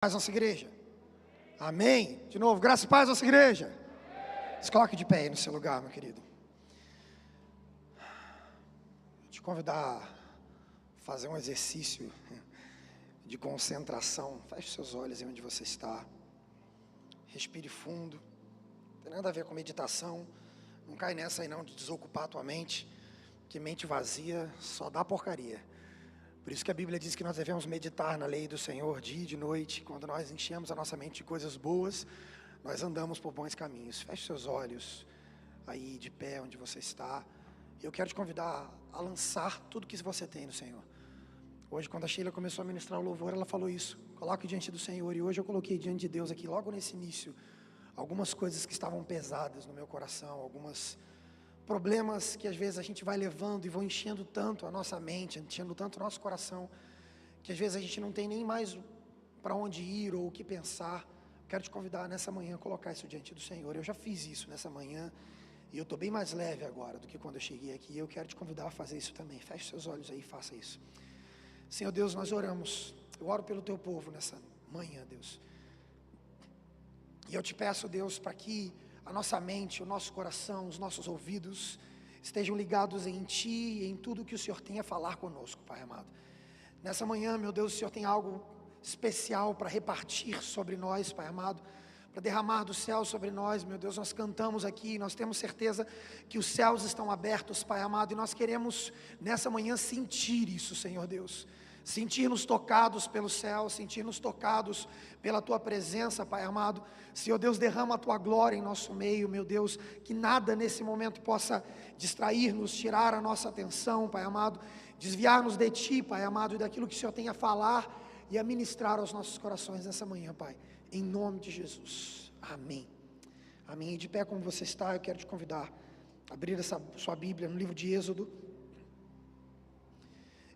Paz nossa igreja. Amém. De novo, graça e paz nossa igreja. Se coloque de pé aí no seu lugar, meu querido. Vou te convidar a fazer um exercício de concentração. Feche seus olhos aí onde você está. Respire fundo. Não tem nada a ver com meditação. Não cai nessa aí não de desocupar a tua mente, porque mente vazia só dá porcaria. Por isso que a Bíblia diz que nós devemos meditar na lei do Senhor dia e de noite. Quando nós enchemos a nossa mente de coisas boas, nós andamos por bons caminhos. Feche seus olhos aí de pé onde você está. Eu quero te convidar a lançar tudo que você tem no Senhor. Hoje, quando a Sheila começou a ministrar o louvor, ela falou isso. Coloque diante do Senhor. E hoje eu coloquei diante de Deus aqui, logo nesse início, algumas coisas que estavam pesadas no meu coração, algumas problemas que às vezes a gente vai levando e vão enchendo tanto a nossa mente, enchendo tanto o nosso coração, que às vezes a gente não tem nem mais para onde ir ou o que pensar. Quero te convidar nessa manhã a colocar isso diante do Senhor. Eu já fiz isso nessa manhã e eu estou bem mais leve agora do que quando eu cheguei aqui. Eu quero te convidar a fazer isso também. Feche seus olhos aí e faça isso. Senhor Deus, nós oramos. Eu oro pelo teu povo nessa manhã, Deus. E eu te peço, Deus, para que a nossa mente, o nosso coração, os nossos ouvidos estejam ligados em Ti e em tudo que o Senhor tem a falar conosco, Pai amado. Nessa manhã, meu Deus, o Senhor tem algo especial para repartir sobre nós, Pai amado, para derramar do céu sobre nós, meu Deus. Nós cantamos aqui, nós temos certeza que os céus estão abertos, Pai amado, e nós queremos nessa manhã sentir isso, Senhor Deus. Sentir-nos tocados pelo céu, sentir-nos tocados pela Tua presença, Pai amado. Senhor Deus, derrama a Tua glória em nosso meio, meu Deus, que nada nesse momento possa distrair-nos, tirar a nossa atenção, Pai amado, desviar-nos de Ti, Pai amado, e daquilo que o Senhor tem a falar e a ministrar aos nossos corações nessa manhã, Pai, em nome de Jesus, amém. Amém. E de pé como você está, eu quero te convidar a abrir essa sua Bíblia no livro de Êxodo.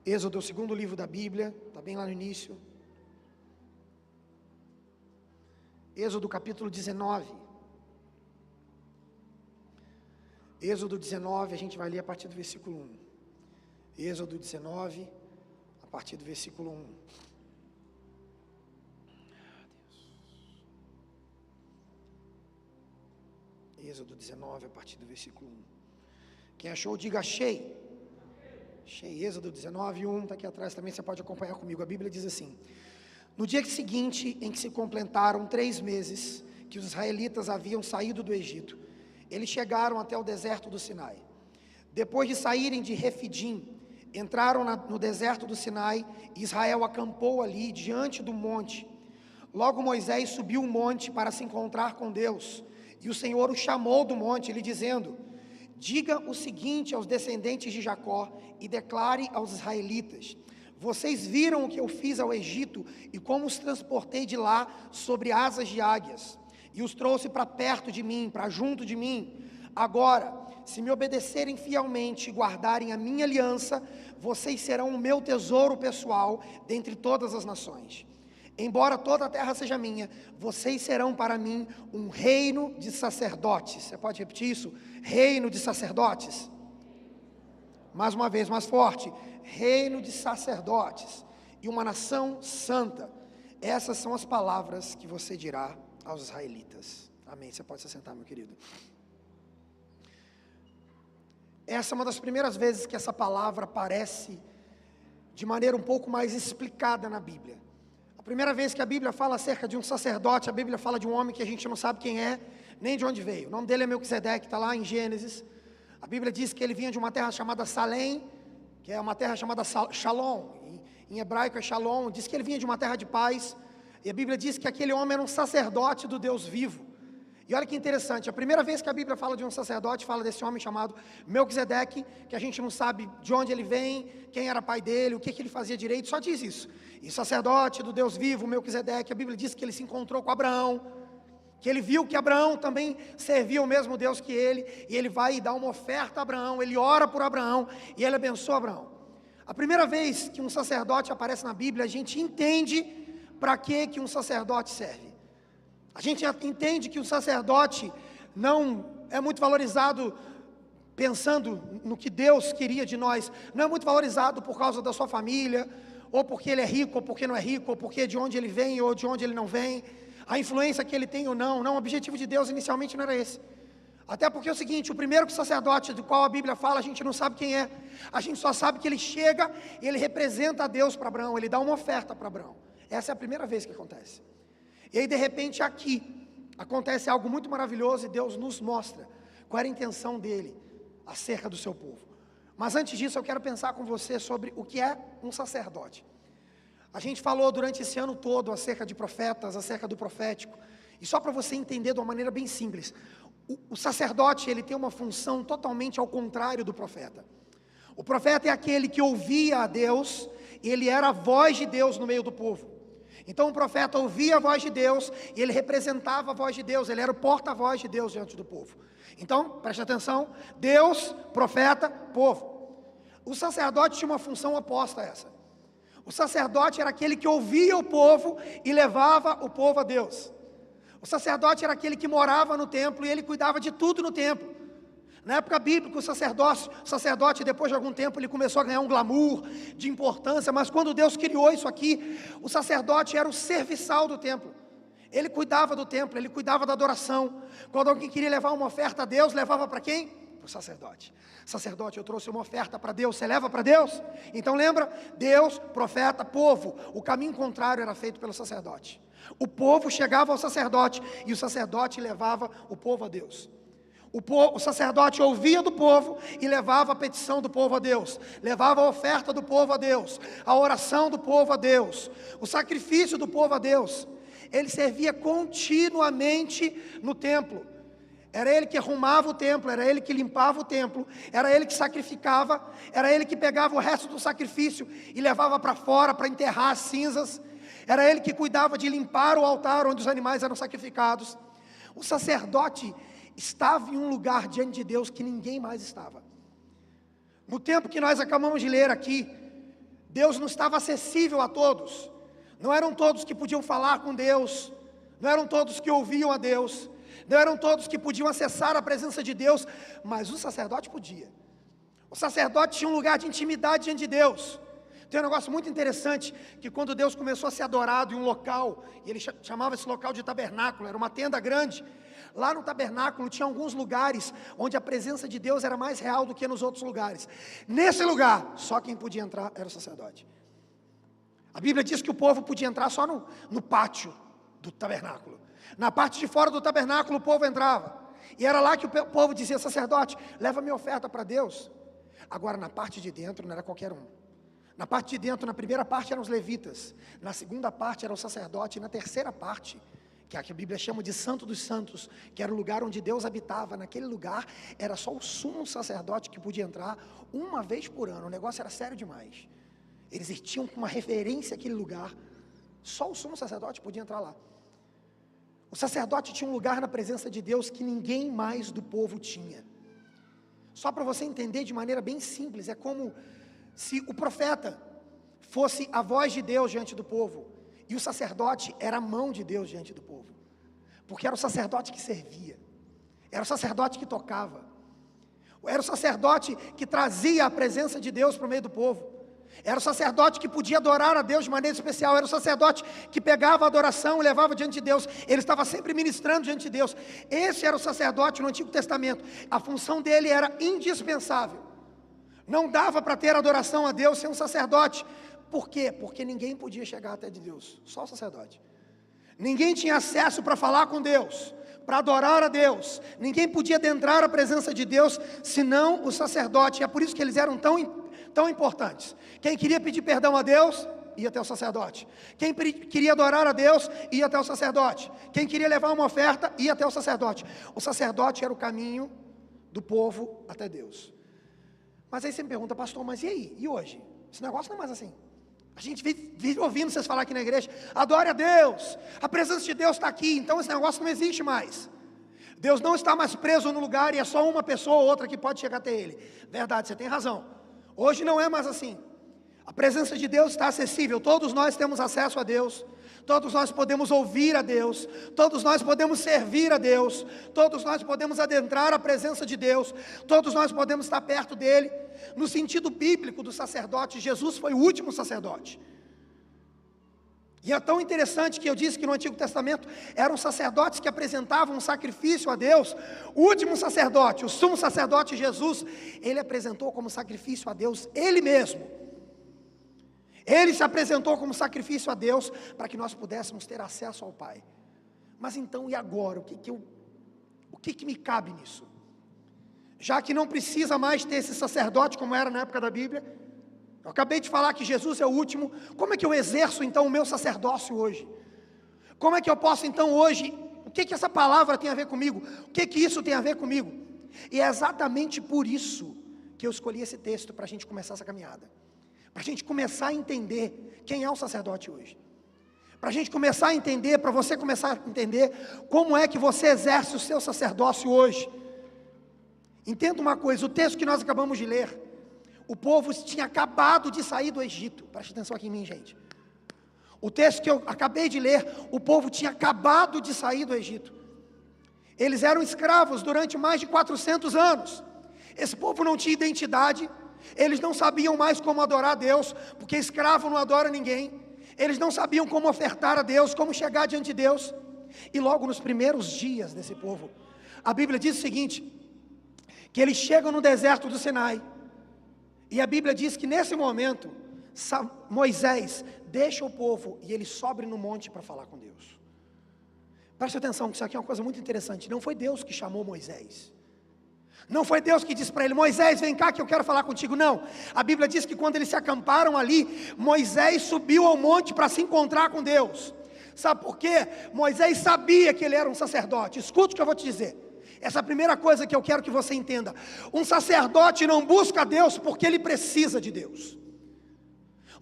Êxodo é o segundo livro da Bíblia, está bem lá no início. Êxodo capítulo 19. Êxodo 19, a gente vai ler a partir do versículo 1. Êxodo 19, a partir do versículo 1. Êxodo 19, a partir do versículo 1. Quem achou, diga achei. Êxodo 19, 1, está aqui atrás também, você pode acompanhar comigo. A Bíblia diz assim: no dia seguinte em que se completaram 3 meses que os israelitas haviam saído do Egito, eles chegaram até o deserto do Sinai. Depois de saírem de Refidim, entraram no deserto do Sinai, e Israel acampou ali diante do monte. Logo Moisés subiu o monte para se encontrar com Deus, e o Senhor o chamou do monte, lhe dizendo: diga o seguinte aos descendentes de Jacó e declare aos israelitas: vocês viram o que eu fiz ao Egito e como os transportei de lá sobre asas de águias e os trouxe para perto de mim, para junto de mim. Agora, se me obedecerem fielmente e guardarem a minha aliança, vocês serão o meu tesouro pessoal dentre todas as nações. Embora toda a terra seja minha, vocês serão para mim um reino de sacerdotes. Você pode repetir isso? Reino de sacerdotes. Mais uma vez, mais forte. Reino de sacerdotes e uma nação santa. Essas são as palavras que você dirá aos israelitas. Amém. Você pode se sentar, meu querido. Essa é uma das primeiras vezes que essa palavra aparece de maneira um pouco mais explicada na Bíblia. A primeira vez que a Bíblia fala acerca de um sacerdote, a Bíblia fala de um homem que a gente não sabe quem é, nem de onde veio. O nome dele é Melquisedeque, está lá em Gênesis. A Bíblia diz que ele vinha de uma terra chamada Salém, que é uma terra chamada Shalom, em hebraico é Shalom. Diz que ele vinha de uma terra de paz, e a Bíblia diz que aquele homem era um sacerdote do Deus vivo. E olha que interessante, a primeira vez que a Bíblia fala de um sacerdote, fala desse homem chamado Melquisedeque, que a gente não sabe de onde ele vem, quem era pai dele, o que ele fazia direito, só diz isso. E sacerdote do Deus vivo, Melquisedeque, a Bíblia diz que ele se encontrou com Abraão, que ele viu que Abraão também servia o mesmo Deus que ele, e ele vai dar uma oferta a Abraão, ele ora por Abraão, e ele abençoa Abraão. A primeira vez que um sacerdote aparece na Bíblia, a gente entende para que um sacerdote serve. A gente entende que o sacerdote não é muito valorizado pensando no que Deus queria de nós, não é muito valorizado por causa da sua família, ou porque ele é rico, ou porque não é rico, ou porque de onde ele vem, ou de onde ele não vem, a influência que ele tem ou não. Não, o objetivo de Deus inicialmente não era esse. Até porque é o seguinte, o primeiro sacerdote do qual a Bíblia fala, a gente não sabe quem é. A gente só sabe que ele chega e ele representa a Deus para Abraão, ele dá uma oferta para Abraão. Essa é a primeira vez que acontece. E aí de repente aqui, acontece algo muito maravilhoso e Deus nos mostra qual era a intenção dele acerca do seu povo. Mas antes disso eu quero pensar com você sobre o que é um sacerdote. A gente falou durante esse ano todo acerca de profetas, acerca do profético. E só para você entender de uma maneira bem simples, o sacerdote ele tem uma função totalmente ao contrário do profeta. O profeta é aquele que ouvia a Deus, e ele era a voz de Deus no meio do povo. Então o profeta ouvia a voz de Deus, e ele representava a voz de Deus, ele era o porta-voz de Deus diante do povo. Então, preste atenção, Deus, profeta, povo. O sacerdote tinha uma função oposta a essa. O sacerdote era aquele que ouvia o povo e levava o povo a Deus. O sacerdote era aquele que morava no templo e ele cuidava de tudo no templo. Na época bíblica, o sacerdote, depois de algum tempo, ele começou a ganhar um glamour de importância, mas quando Deus criou isso aqui, o sacerdote era o serviçal do templo. Ele cuidava do templo, ele cuidava da adoração. Quando alguém queria levar uma oferta a Deus, levava para quem? Para o sacerdote. Sacerdote, eu trouxe uma oferta para Deus, você leva para Deus? Então lembra, Deus, profeta, povo. O caminho contrário era feito pelo sacerdote. O povo chegava ao sacerdote e o sacerdote levava o povo a Deus. O sacerdote ouvia do povo e levava a petição do povo a Deus, levava a oferta do povo a Deus, a oração do povo a Deus, o sacrifício do povo a Deus. Ele servia continuamente no templo. Era ele que arrumava o templo, era ele que limpava o templo, era ele que sacrificava, era ele que pegava o resto do sacrifício e levava para fora para enterrar as cinzas. Era ele que cuidava de limpar o altar onde os animais eram sacrificados. O sacerdote estava em um lugar diante de Deus que ninguém mais estava. No tempo que nós acabamos de ler aqui, Deus não estava acessível a todos. Não eram todos que podiam falar com Deus, não eram todos que ouviam a Deus, não eram todos que podiam acessar a presença de Deus, mas o sacerdote podia. O sacerdote tinha um lugar de intimidade diante de Deus. Tem um negócio muito interessante, que quando Deus começou a ser adorado em um local, e ele chamava esse local de tabernáculo, era uma tenda grande. Lá no tabernáculo tinha alguns lugares onde a presença de Deus era mais real do que nos outros lugares. Nesse lugar, só quem podia entrar era o sacerdote. A Bíblia diz que o povo podia entrar só no pátio do tabernáculo. Na parte de fora do tabernáculo o povo entrava. E era lá que o povo dizia: sacerdote, leva minha oferta para Deus. Agora na parte de dentro não era qualquer um. Na parte de dentro, na primeira parte eram os levitas, na segunda parte era o sacerdote, e na terceira parte, que é a que a Bíblia chama de Santo dos Santos, que era o lugar onde Deus habitava, naquele lugar era só o sumo sacerdote que podia entrar uma vez por ano. O negócio era sério demais. Eles tinham uma referência àquele lugar, só o sumo sacerdote podia entrar lá. O sacerdote tinha um lugar na presença de Deus que ninguém mais do povo tinha. Só para você entender de maneira bem simples, é como se o profeta fosse a voz de Deus diante do povo, e o sacerdote era a mão de Deus diante do povo, porque era o sacerdote que servia, era o sacerdote que tocava, era o sacerdote que trazia a presença de Deus para o meio do povo, era o sacerdote que podia adorar a Deus de maneira especial, era o sacerdote que pegava a adoração e levava diante de Deus, ele estava sempre ministrando diante de Deus. Esse era o sacerdote no Antigo Testamento, a função dele era indispensável. Não dava para ter adoração a Deus sem um sacerdote. Por quê? Porque ninguém podia chegar até de Deus, só o sacerdote. Ninguém tinha acesso para falar com Deus, para adorar a Deus. Ninguém podia adentrar a presença de Deus, senão o sacerdote. É por isso que eles eram tão importantes. Quem queria pedir perdão a Deus, ia até o sacerdote. Quem queria adorar a Deus, ia até o sacerdote. Quem queria levar uma oferta, ia até o sacerdote. O sacerdote era o caminho do povo até Deus. Mas aí você me pergunta: pastor, mas e aí? E hoje? Esse negócio não é mais assim. A gente vive ouvindo vocês falar aqui na igreja: adore a Deus, a presença de Deus está aqui. Então esse negócio não existe mais. Deus não está mais preso no lugar e é só uma pessoa ou outra que pode chegar até Ele. Verdade, você tem razão. Hoje não é mais assim. A presença de Deus está acessível. Todos nós temos acesso a Deus. Todos nós podemos ouvir a Deus, todos nós podemos servir a Deus, todos nós podemos adentrar a presença de Deus, todos nós podemos estar perto dele. No sentido bíblico do sacerdote, Jesus foi o último sacerdote. E é tão interessante que eu disse que no Antigo Testamento eram sacerdotes que apresentavam um sacrifício a Deus. O último sacerdote, o sumo sacerdote Jesus, ele apresentou como sacrifício a Deus ele mesmo. Ele se apresentou como sacrifício a Deus para que nós pudéssemos ter acesso ao Pai. Mas então, e agora? O que me cabe nisso? Já que não precisa mais ter esse sacerdote como era na época da Bíblia, eu acabei de falar que Jesus é o último, como é que eu exerço então o meu sacerdócio hoje? Como é que eu posso então hoje, o que essa palavra tem a ver comigo? O que isso tem a ver comigo? E é exatamente por isso que eu escolhi esse texto para a gente começar essa caminhada. Para a gente começar a entender quem é o sacerdote hoje. Para a gente começar a entender, para você começar a entender como é que você exerce o seu sacerdócio hoje. Entenda uma coisa, o texto que nós acabamos de ler, o povo tinha acabado de sair do Egito. Preste atenção aqui em mim, gente. O texto que eu acabei de ler, o povo tinha acabado de sair do Egito. Eles eram escravos durante mais de 400 anos. Esse povo não tinha identidade, eles não sabiam mais como adorar a Deus, porque escravo não adora ninguém. Eles não sabiam como ofertar a Deus, como chegar diante de Deus. E logo nos primeiros dias desse povo, a Bíblia diz o seguinte, que eles chegam no deserto do Sinai, e a Bíblia diz que nesse momento, Moisés deixa o povo, e ele sobe no monte para falar com Deus. Preste atenção, que isso aqui é uma coisa muito interessante, não foi Deus que chamou Moisés, não foi Deus que disse para ele, Moisés, vem cá que eu quero falar contigo, não. A Bíblia diz que quando eles se acamparam ali, Moisés subiu ao monte para se encontrar com Deus. Sabe por quê? Moisés sabia que ele era um sacerdote. Escute o que eu vou te dizer. Essa é a primeira coisa que eu quero que você entenda. Um sacerdote não busca Deus porque ele precisa de Deus.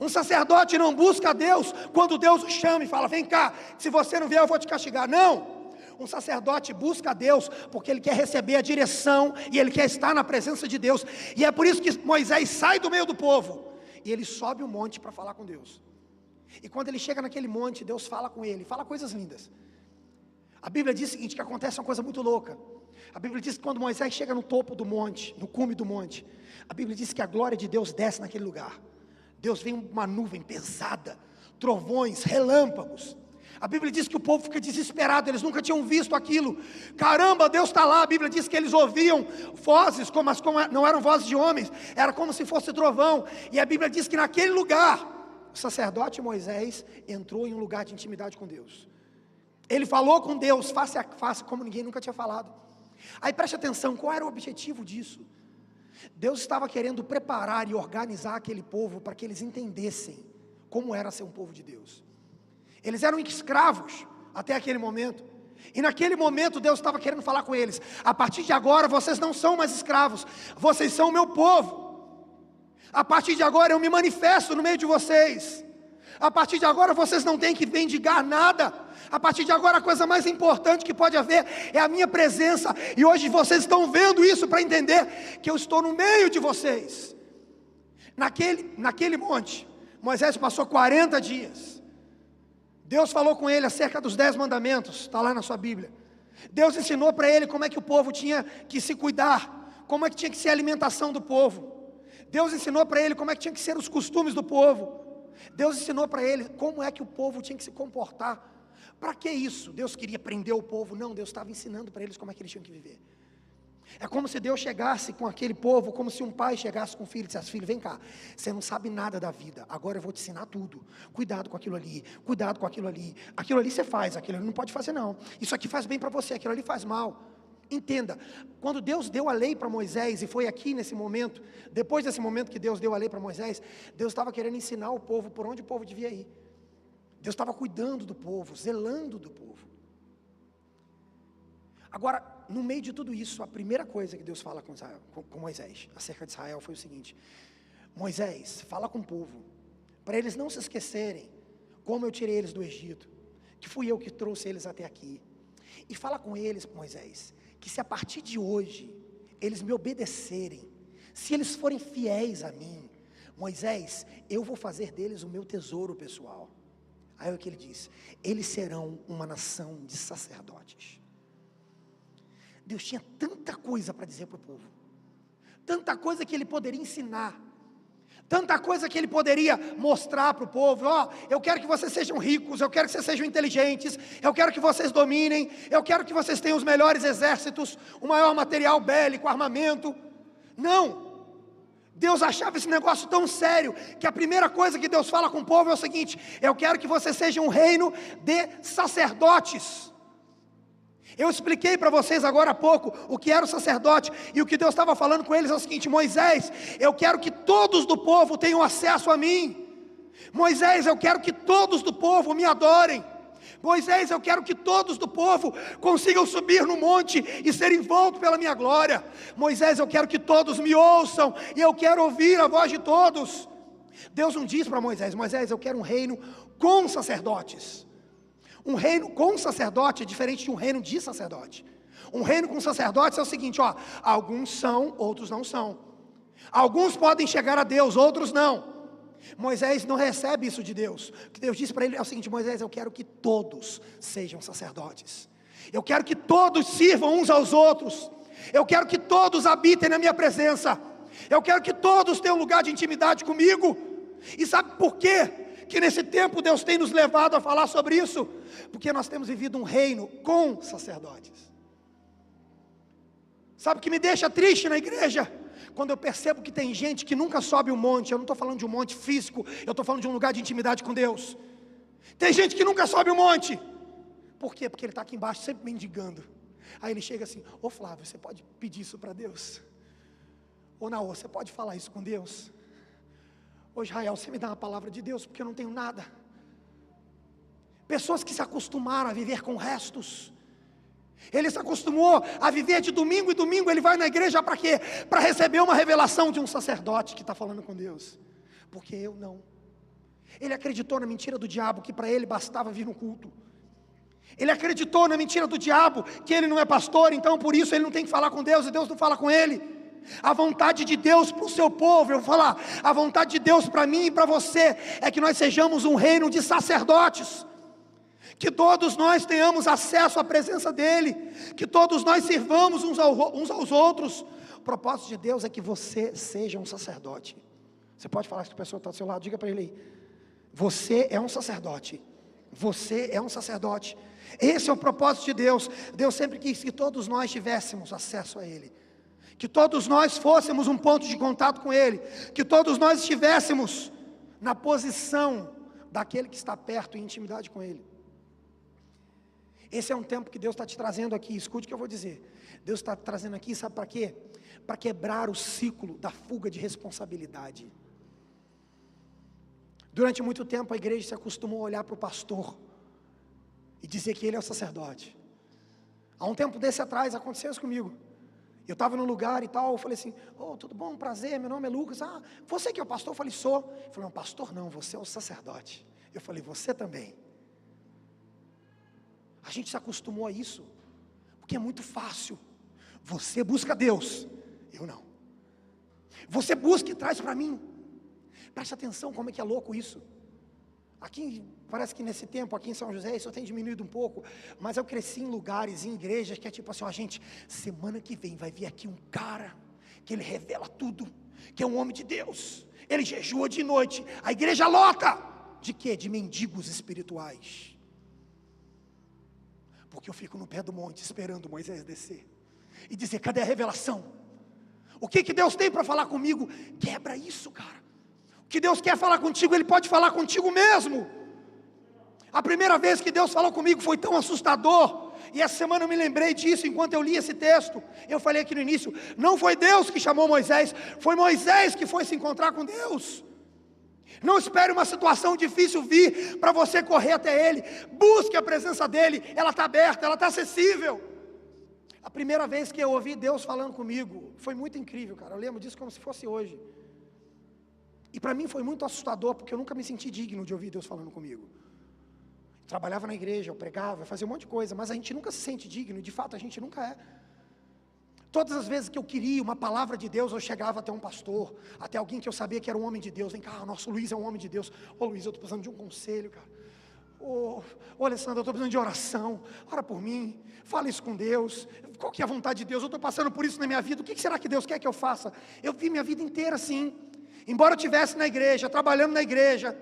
Um sacerdote não busca Deus quando Deus o chama e fala, vem cá, se você não vier eu vou te castigar. Não. Um sacerdote busca Deus porque ele quer receber a direção e ele quer estar na presença de Deus. E é por isso que Moisés sai do meio do povo e ele sobe o monte para falar com Deus. E quando ele chega naquele monte, Deus fala com ele, fala coisas lindas. A Bíblia diz o seguinte, que acontece uma coisa muito louca. A Bíblia diz que quando Moisés chega no topo do monte, no cume do monte, a Bíblia diz que a glória de Deus desce naquele lugar. Deus vem uma nuvem pesada, trovões, relâmpagos. A Bíblia diz que o povo fica desesperado, eles nunca tinham visto aquilo. Caramba, Deus está lá. A Bíblia diz que eles ouviam vozes, como não eram vozes de homens, era como se fosse trovão. E a Bíblia diz que naquele lugar, o sacerdote Moisés entrou em um lugar de intimidade com Deus. Ele falou com Deus face a face, como ninguém nunca tinha falado. Aí preste atenção, qual era o objetivo disso? Deus estava querendo preparar e organizar aquele povo para que eles entendessem como era ser um povo de Deus. Eles eram escravos até aquele momento. E naquele momento Deus estava querendo falar com eles. A partir de agora vocês não são mais escravos. Vocês são o meu povo. A partir de agora eu me manifesto no meio de vocês. A partir de agora vocês não têm que mendigar nada. A partir de agora a coisa mais importante que pode haver é a minha presença. E hoje vocês estão vendo isso para entender que eu estou no meio de vocês. Naquele monte, Moisés passou 40 dias. Deus falou com ele acerca dos 10 mandamentos, está lá na sua Bíblia. Deus ensinou para ele como é que o povo tinha que se cuidar, como é que tinha que ser a alimentação do povo. Deus ensinou para ele como é que tinha que ser os costumes do povo. Deus ensinou para ele como é que o povo tinha que se comportar. Para que isso? Deus queria prender o povo? Não, Deus estava ensinando para eles como é que eles tinham que viver. É como se Deus chegasse com aquele povo, como se um pai chegasse com o filho e dissesse, filho, vem cá, você não sabe nada da vida, agora eu vou te ensinar tudo, cuidado com aquilo ali, aquilo ali você faz, aquilo ali não pode fazer não, isso aqui faz bem para você, aquilo ali faz mal. Entenda, quando Deus deu a lei para Moisés, e foi aqui nesse momento, depois desse momento que Deus deu a lei para Moisés, Deus estava querendo ensinar o povo por onde o povo devia ir. Deus estava cuidando do povo, zelando do povo. Agora, no meio de tudo isso, a primeira coisa que Deus fala com Moisés, acerca de Israel, foi o seguinte: Moisés, fala com o povo, para eles não se esquecerem como eu tirei eles do Egito, que fui eu que trouxe eles até aqui. E fala com eles, Moisés, que se a partir de hoje, eles me obedecerem, se eles forem fiéis a mim, Moisés, eu vou fazer deles o meu tesouro pessoal. Aí é o que ele diz, eles serão uma nação de sacerdotes. Deus tinha tanta coisa para dizer para o povo, tanta coisa que ele poderia ensinar, Tanta coisa que ele poderia mostrar para o povo. Eu quero que vocês sejam ricos, eu quero que vocês sejam inteligentes, eu quero que vocês dominem, eu quero que vocês tenham os melhores exércitos, o maior material bélico, armamento. Não, Deus achava esse negócio tão sério, que a primeira coisa que Deus fala com o povo é o seguinte: eu quero que vocês sejam um reino de sacerdotes. Eu expliquei para vocês agora há pouco o que era o sacerdote, e o que Deus estava falando com eles é o seguinte: Moisés, eu quero que todos do povo tenham acesso a mim. Moisés, eu quero que todos do povo me adorem. Moisés, eu quero que todos do povo consigam subir no monte e ser envoltos pela minha glória. Moisés, eu quero que todos me ouçam, e eu quero ouvir a voz de todos. Deus não diz para Moisés: Moisés, eu quero um reino com sacerdotes. Um reino com sacerdote é diferente de um reino de sacerdote. Um reino com sacerdotes é o seguinte: alguns são, outros não são. Alguns podem chegar a Deus, outros não. Moisés não recebe isso de Deus. O que Deus disse para ele é o seguinte: Moisés, eu quero que todos sejam sacerdotes. Eu quero que todos sirvam uns aos outros. Eu quero que todos habitem na minha presença. Eu quero que todos tenham um lugar de intimidade comigo. E sabe por quê que nesse tempo Deus tem nos levado a falar sobre isso? Porque nós temos vivido um reino com sacerdotes. Sabe o que me deixa triste na igreja? Quando eu percebo que tem gente que nunca sobe um monte. Eu não estou falando de um monte físico, eu estou falando de um lugar de intimidade com Deus. Tem gente que nunca sobe um monte. Por quê? Porque ele está aqui embaixo sempre mendigando. Aí ele chega assim: ô Flávio, você pode pedir isso para Deus? Ô Naô, você pode falar isso com Deus? Ô Israel, você me dá uma palavra de Deus, porque eu não tenho nada. Pessoas que se acostumaram a viver com restos. Ele se acostumou a viver de domingo em domingo. Ele vai na igreja para quê? Para receber uma revelação de um sacerdote que está falando com Deus. Porque eu não. Ele acreditou na mentira do diabo, que para ele bastava vir no culto. Ele acreditou na mentira do diabo, que ele não é pastor, então por isso ele não tem que falar com Deus, e Deus não fala com ele. A vontade de Deus para o seu povo, eu vou falar, a vontade de Deus para mim e para você, é que nós sejamos um reino de sacerdotes. Que todos nós tenhamos acesso à presença dEle, que todos nós sirvamos uns aos outros. O propósito de Deus é que você seja um sacerdote. Você pode falar que a pessoa está do seu lado, diga para ele aí: você é um sacerdote. Você é um sacerdote. Esse é o propósito de Deus. Deus sempre quis que todos nós tivéssemos acesso a Ele, que todos nós fôssemos um ponto de contato com Ele, que todos nós estivéssemos na posição daquele que está perto, em intimidade com Ele. Esse é um tempo que Deus está te trazendo aqui. Escute o que eu vou dizer. Deus está te trazendo aqui, sabe para quê? Para quebrar o ciclo da fuga de responsabilidade. Durante muito tempo a igreja se acostumou a olhar para o pastor e dizer que ele é o sacerdote. Há um tempo desse atrás aconteceu isso comigo. Eu estava num lugar e tal, eu falei assim: tudo bom, prazer, meu nome é Lucas. Você que é o pastor? Eu falei: sou. Ele falou: não, pastor não, você é o sacerdote. Eu falei: você também. A gente se acostumou a isso, porque é muito fácil. Você busca Deus, eu não. Você busca e traz para mim. Preste atenção como é que é louco isso. Aqui, parece que nesse tempo, aqui em São José, isso tem diminuído um pouco, mas eu cresci em lugares, em igrejas, que é tipo assim: gente, semana que vem vai vir aqui um cara, que ele revela tudo, que é um homem de Deus, ele jejua de noite, a igreja lota. De quê? De mendigos espirituais. Porque eu fico no pé do monte esperando Moisés descer e dizer: cadê a revelação? O que Deus tem para falar comigo? Quebra isso, cara. O que Deus quer falar contigo, Ele pode falar contigo mesmo. A primeira vez que Deus falou comigo foi tão assustador, e essa semana eu me lembrei disso enquanto eu li esse texto. Eu falei aqui no início: não foi Deus que chamou Moisés, foi Moisés que foi se encontrar com Deus. Não espere uma situação difícil vir para você correr até Ele. Busque a presença dEle, ela está aberta, ela está acessível. A primeira vez que eu ouvi Deus falando comigo foi muito incrível, cara. Eu lembro disso como se fosse hoje. E para mim foi muito assustador, porque eu nunca me senti digno de ouvir Deus falando comigo. Eu trabalhava na igreja, eu pregava, eu fazia um monte de coisa, mas a gente nunca se sente digno, e de fato a gente nunca é. Todas as vezes que eu queria uma palavra de Deus, eu chegava até um pastor, até alguém que eu sabia que era um homem de Deus. Vem cá, nosso Luiz é um homem de Deus. Luiz, eu estou precisando de um conselho, cara. Alessandro, eu estou precisando de oração. Ora por mim, fala isso com Deus. Qual que é a vontade de Deus? Eu estou passando por isso na minha vida. O que será que Deus quer que eu faça? Eu vi minha vida inteira assim. embora eu estivesse na igreja, trabalhando na igreja,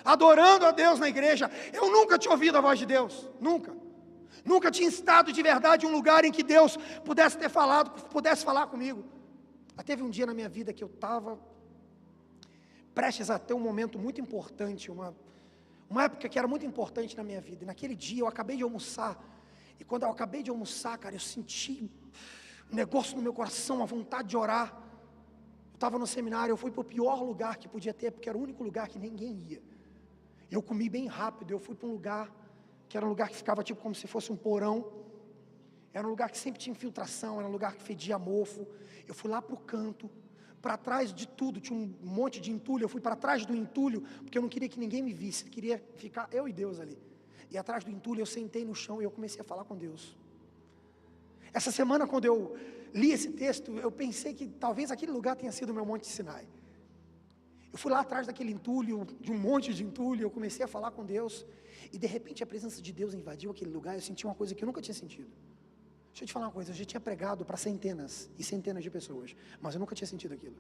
adorando a Deus na igreja, eu nunca tinha ouvido a voz de Deus, nunca tinha estado de verdade em um lugar em que Deus pudesse falar comigo. Até teve um dia na minha vida que eu estava prestes a ter um momento muito importante, uma época que era muito importante na minha vida, e naquele dia eu acabei de almoçar, e quando eu acabei de almoçar, cara, eu senti um negócio no meu coração, a vontade de orar. Eu estava no seminário, eu fui para o pior lugar que podia ter, porque era o único lugar que ninguém ia. Eu comi bem rápido, eu fui para um lugar, que era um lugar que ficava tipo como se fosse um porão, era um lugar que sempre tinha infiltração, era um lugar que fedia mofo. Eu fui lá para o canto, para trás de tudo, tinha um monte de entulho, eu fui para trás do entulho, porque eu não queria que ninguém me visse, queria ficar eu e Deus ali. E atrás do entulho eu sentei no chão e eu comecei a falar com Deus. Essa semana, quando eu li esse texto, eu pensei que talvez aquele lugar tenha sido o meu Monte Sinai. Eu fui lá atrás daquele entulho, de um monte de entulho, eu comecei a falar com Deus, e de repente a presença de Deus invadiu aquele lugar, eu senti uma coisa que eu nunca tinha sentido. Deixa eu te falar uma coisa, eu já tinha pregado para centenas e centenas de pessoas, mas eu nunca tinha sentido aquilo.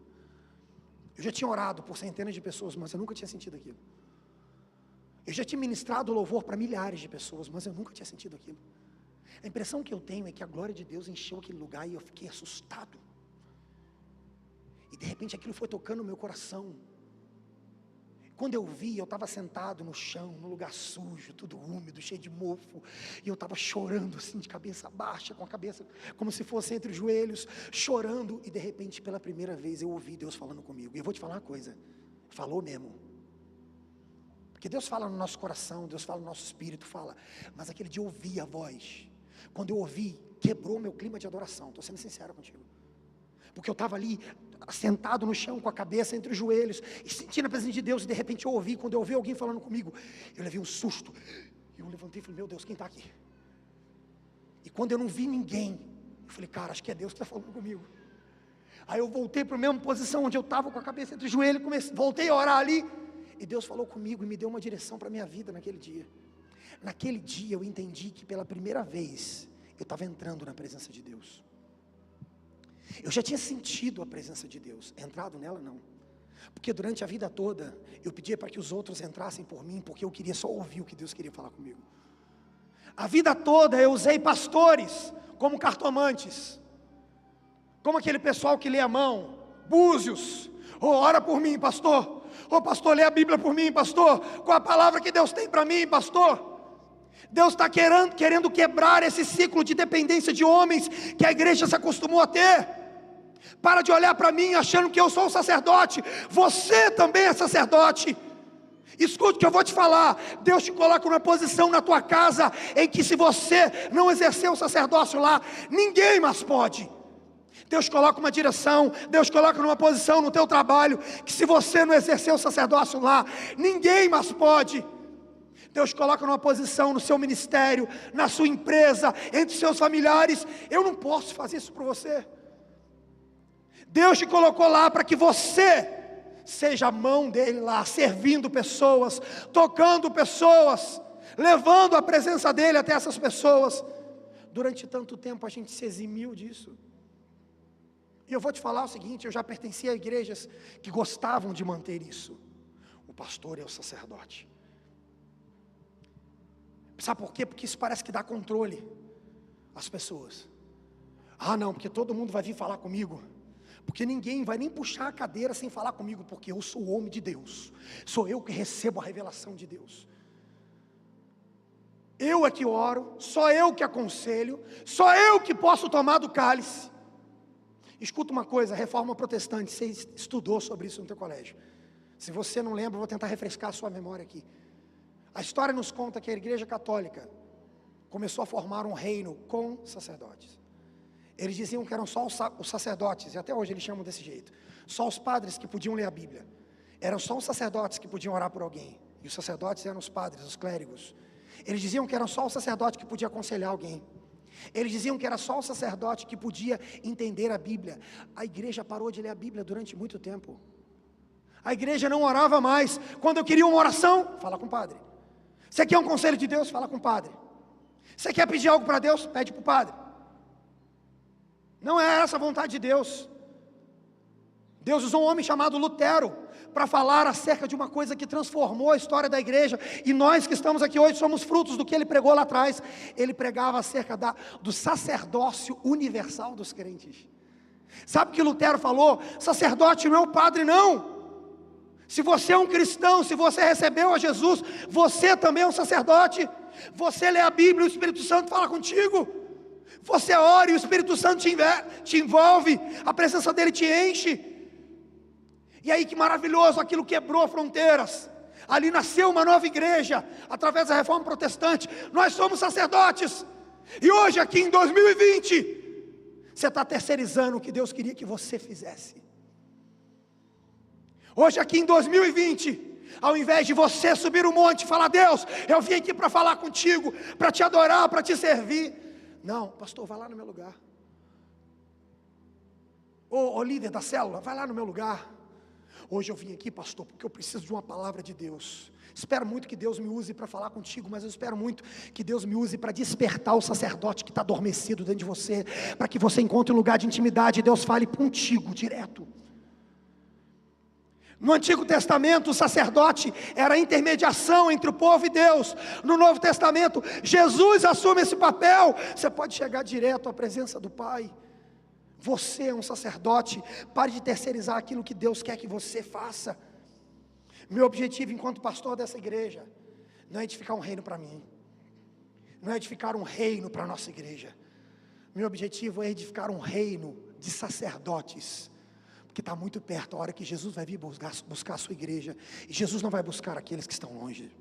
Eu já tinha orado por centenas de pessoas, mas eu nunca tinha sentido aquilo. Eu já tinha ministrado louvor para milhares de pessoas, mas eu nunca tinha sentido aquilo. A impressão que eu tenho é que a glória de Deus encheu aquele lugar e eu fiquei assustado. E de repente aquilo foi tocando o meu coração. Quando eu vi, eu estava sentado no chão, num lugar sujo, tudo úmido, cheio de mofo, e eu estava chorando assim, de cabeça baixa, com a cabeça como se fosse entre os joelhos, chorando, e de repente, pela primeira vez, eu ouvi Deus falando comigo. E eu vou te falar uma coisa, falou mesmo. Porque Deus fala no nosso coração, Deus fala no nosso espírito, fala, mas aquele dia eu ouvi a voz. Quando eu ouvi, quebrou meu clima de adoração, estou sendo sincero contigo. Porque eu estava ali, sentado no chão, com a cabeça entre os joelhos, e sentindo a presença de Deus, e de repente eu ouvi, quando eu ouvi alguém falando comigo, eu levei um susto, e eu levantei e falei, meu Deus, quem está aqui? E quando eu não vi ninguém, eu falei, cara, acho que é Deus que está falando comigo. Aí eu voltei para a mesma posição, onde eu estava com a cabeça entre os joelhos, voltei a orar ali, e Deus falou comigo, e me deu uma direção para a minha vida naquele dia. Naquele dia eu entendi que pela primeira vez, eu estava entrando na presença de Deus. Eu já tinha sentido a presença de Deus, entrado nela não, porque durante a vida toda, eu pedia para que os outros entrassem por mim, porque eu queria só ouvir o que Deus queria falar comigo. A vida toda eu usei pastores como cartomantes, como aquele pessoal que lê a mão, búzios, ora por mim pastor, pastor lê a Bíblia por mim pastor, com a palavra que Deus tem para mim pastor. Deus está querendo quebrar esse ciclo de dependência de homens, que a igreja se acostumou a ter. Para de olhar para mim achando que eu sou um sacerdote, você também é sacerdote. Escute o que eu vou te falar, Deus te coloca numa posição na tua casa, em que se você não exercer o sacerdócio lá, ninguém mais pode. Deus coloca uma direção, Deus coloca numa posição no teu trabalho, que se você não exercer o sacerdócio lá, ninguém mais pode. Deus coloca numa posição no seu ministério, na sua empresa, entre seus familiares, eu não posso fazer isso por você. Deus te colocou lá para que você seja a mão dele lá, servindo pessoas, tocando pessoas, levando a presença dele até essas pessoas. Durante tanto tempo a gente se eximiu disso. E eu vou te falar o seguinte, eu já pertencia a igrejas que gostavam de manter isso. O pastor é o sacerdote. Sabe por quê? Porque isso parece que dá controle às pessoas. Ah não, porque todo mundo vai vir falar comigo. Porque ninguém vai nem puxar a cadeira sem falar comigo, porque eu sou o homem de Deus. Sou eu que recebo a revelação de Deus. Eu é que oro, só eu que aconselho, só eu que posso tomar do cálice. Escuta uma coisa, reforma protestante, você estudou sobre isso no teu colégio. Se você não lembra, eu vou tentar refrescar a sua memória aqui. A história nos conta que a igreja católica começou a formar um reino com sacerdotes. Eles diziam que eram só os sacerdotes, e até hoje eles chamam desse jeito, só os padres que podiam ler a Bíblia. Eram só os sacerdotes que podiam orar por alguém, e os sacerdotes eram os padres, os clérigos. Eles diziam que era só o sacerdote que podia aconselhar alguém. Eles diziam que era só o sacerdote que podia entender a Bíblia. A igreja parou de ler a Bíblia durante muito tempo. A igreja não orava mais. Quando eu queria uma oração, fala com o padre. Você quer um conselho de Deus? Fala com o padre. Você quer pedir algo para Deus? Pede para o padre. Não é essa a vontade de Deus. Deus usou um homem chamado Lutero para falar acerca de uma coisa que transformou a história da igreja, e nós que estamos aqui hoje somos frutos do que ele pregou lá atrás. Ele pregava acerca do sacerdócio universal dos crentes. Sabe o que Lutero falou? Sacerdote não é o padre, não. Se você é um cristão, se você recebeu a Jesus, você também é um sacerdote. Você lê a Bíblia e o Espírito Santo fala contigo. Você ora e o Espírito Santo te envolve, a presença dele te enche. E aí que maravilhoso, aquilo quebrou fronteiras. Ali nasceu uma nova igreja, através da reforma protestante. Nós somos sacerdotes. E hoje aqui em 2020, você está terceirizando o que Deus queria que você fizesse. Hoje aqui em 2020, ao invés de você subir o monte e falar: Deus, eu vim aqui para falar contigo, para te adorar, para te servir. Não, pastor, vai lá no meu lugar. Ô líder da célula, vai lá no meu lugar. Hoje eu vim aqui, pastor, porque eu preciso de uma palavra de Deus. Espero muito que Deus me use para falar contigo, mas eu espero muito que Deus me use para despertar o sacerdote que está adormecido dentro de você, para que você encontre um lugar de intimidade e Deus fale contigo direto. No Antigo Testamento, o sacerdote era a intermediação entre o povo e Deus. No Novo Testamento, Jesus assume esse papel. Você pode chegar direto à presença do Pai. Você é um sacerdote. Pare de terceirizar aquilo que Deus quer que você faça. Meu objetivo enquanto pastor dessa igreja não é edificar um reino para mim, não é edificar um reino para a nossa igreja. Meu objetivo é edificar um reino de sacerdotes, porque está muito perto a hora que Jesus vai vir buscar a sua igreja, e Jesus não vai buscar aqueles que estão longe.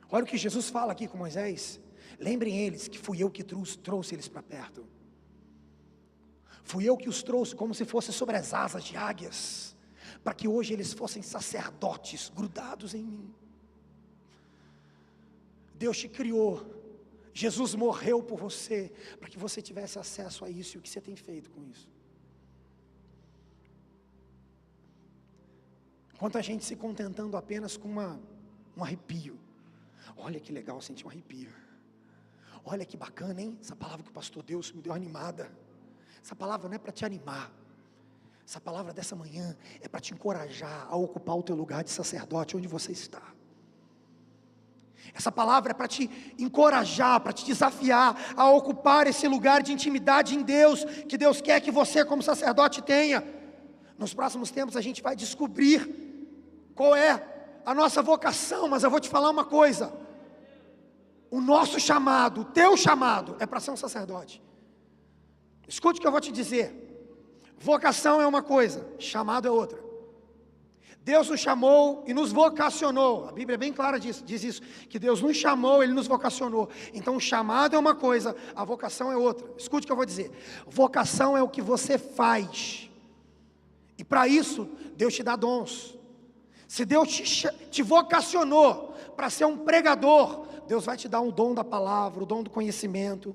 Olha o que Jesus fala aqui com Moisés: lembrem eles que fui eu que trouxe eles para perto, fui eu que os trouxe como se fosse sobre as asas de águias, para que hoje eles fossem sacerdotes grudados em mim. Deus te criou, Jesus morreu por você, para que você tivesse acesso a isso. E o que você tem feito com isso? Quanta gente se contentando apenas com um arrepio. Olha que legal sentir um arrepio. Olha que bacana, hein? Essa palavra que o pastor Deus me deu animada. Essa palavra não é para te animar. Essa palavra dessa manhã é para te encorajar a ocupar o teu lugar de sacerdote onde você está. Essa palavra é para te encorajar, para te desafiar a ocupar esse lugar de intimidade em Deus, que Deus quer que você como sacerdote tenha. Nos próximos tempos a gente vai descobrir qual é a nossa vocação, mas eu vou te falar uma coisa: o nosso chamado, o teu chamado é para ser um sacerdote. Escute o que eu vou te dizer. Vocação é uma coisa, chamado é outra. Deus nos chamou e nos vocacionou. A Bíblia é bem clara disso, diz isso, que Deus nos chamou, Ele nos vocacionou. Então o chamado é uma coisa, a vocação é outra. Escute o que eu vou dizer. Vocação é o que você faz, e para isso Deus te dá dons. Se Deus te vocacionou para ser um pregador, Deus vai te dar um dom da palavra, o dom do conhecimento.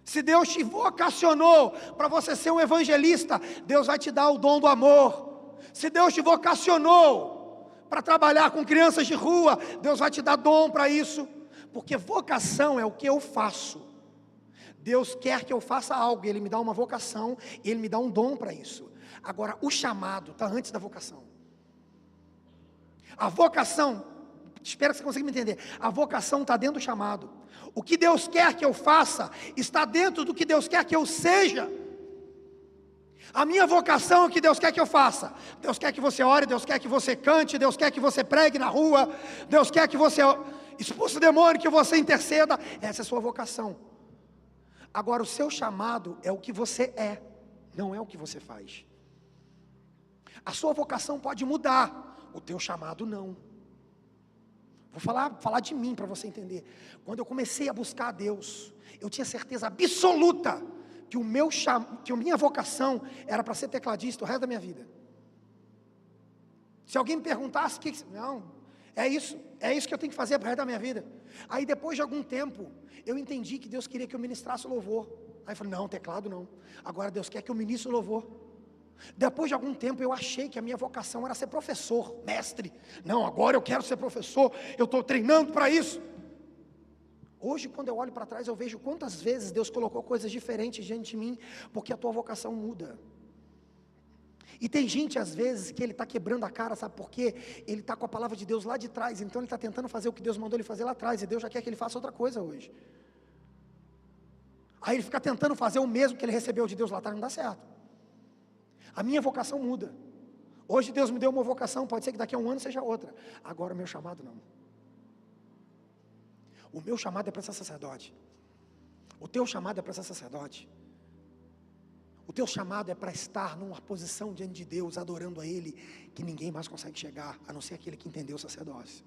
Se Deus te vocacionou para você ser um evangelista, Deus vai te dar o dom do amor. Se Deus te vocacionou para trabalhar com crianças de rua, Deus vai te dar dom para isso. Porque vocação é o que eu faço. Deus quer que eu faça algo, Ele me dá uma vocação, Ele me dá um dom para isso. Agora, o chamado está antes da vocação. A vocação, espero que você consiga me entender, a vocação está dentro do chamado. O que Deus quer que eu faça está dentro do que Deus quer que eu seja. A minha vocação é o que Deus quer que eu faça. Deus quer que você ore, Deus quer que você cante, Deus quer que você pregue na rua, Deus quer que você expulse o demônio, que você interceda. Essa é a sua vocação. Agora o seu chamado é o que você é, não é o que você faz. A sua vocação pode mudar, o teu chamado não. Vou falar de mim para você entender. Quando eu comecei a buscar a Deus, eu tinha certeza absoluta que a minha vocação era para ser tecladista o resto da minha vida. Se alguém me perguntasse, não, é isso que eu tenho que fazer para o resto da minha vida. Aí depois de algum tempo, eu entendi que Deus queria que eu ministrasse louvor. Aí eu falei, não, teclado não. Agora Deus quer que eu ministre louvor. Depois de algum tempo eu achei que a minha vocação era ser professor, mestre. Não, agora eu quero ser professor, eu estou treinando para isso. Hoje quando eu olho para trás eu vejo quantas vezes Deus colocou coisas diferentes diante de mim, porque a tua vocação muda. E tem gente às vezes que ele está quebrando a cara, sabe por quê? Ele está com a palavra de Deus lá de trás, então ele está tentando fazer o que Deus mandou ele fazer lá atrás, e Deus já quer que ele faça outra coisa hoje. Aí ele fica tentando fazer o mesmo que ele recebeu de Deus lá atrás, não dá certo. A minha vocação muda. Hoje Deus me deu uma vocação, pode ser que daqui a um ano seja outra. Agora o meu chamado não. O meu chamado é para ser sacerdote. O teu chamado é para ser sacerdote. O teu chamado é para estar numa posição diante de Deus, adorando a Ele, que ninguém mais consegue chegar, a não ser aquele que entendeu o sacerdócio.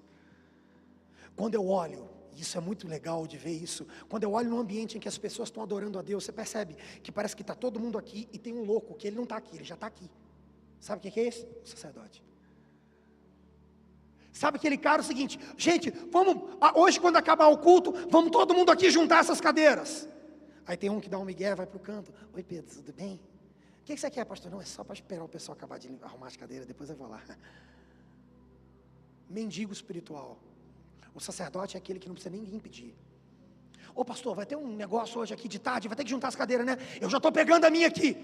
Quando eu olho, e isso é muito legal de ver isso, quando eu olho num ambiente em que as pessoas estão adorando a Deus, você percebe que parece que está todo mundo aqui, e tem um louco, que ele não está aqui, ele já está aqui. Sabe o que é esse? O sacerdote. Sabe aquele cara, o seguinte, gente, vamos, hoje quando acabar o culto, vamos todo mundo aqui juntar essas cadeiras. Aí tem um que dá um migué, vai para o canto. Oi Pedro, tudo bem? O que você quer, pastor? Não, é só para esperar o pessoal acabar de arrumar as cadeiras, depois eu vou lá. Mendigo espiritual. O sacerdote é aquele que não precisa ninguém pedir. Ô pastor, vai ter um negócio hoje aqui de tarde, vai ter que juntar as cadeiras, né? Eu já estou pegando a minha aqui.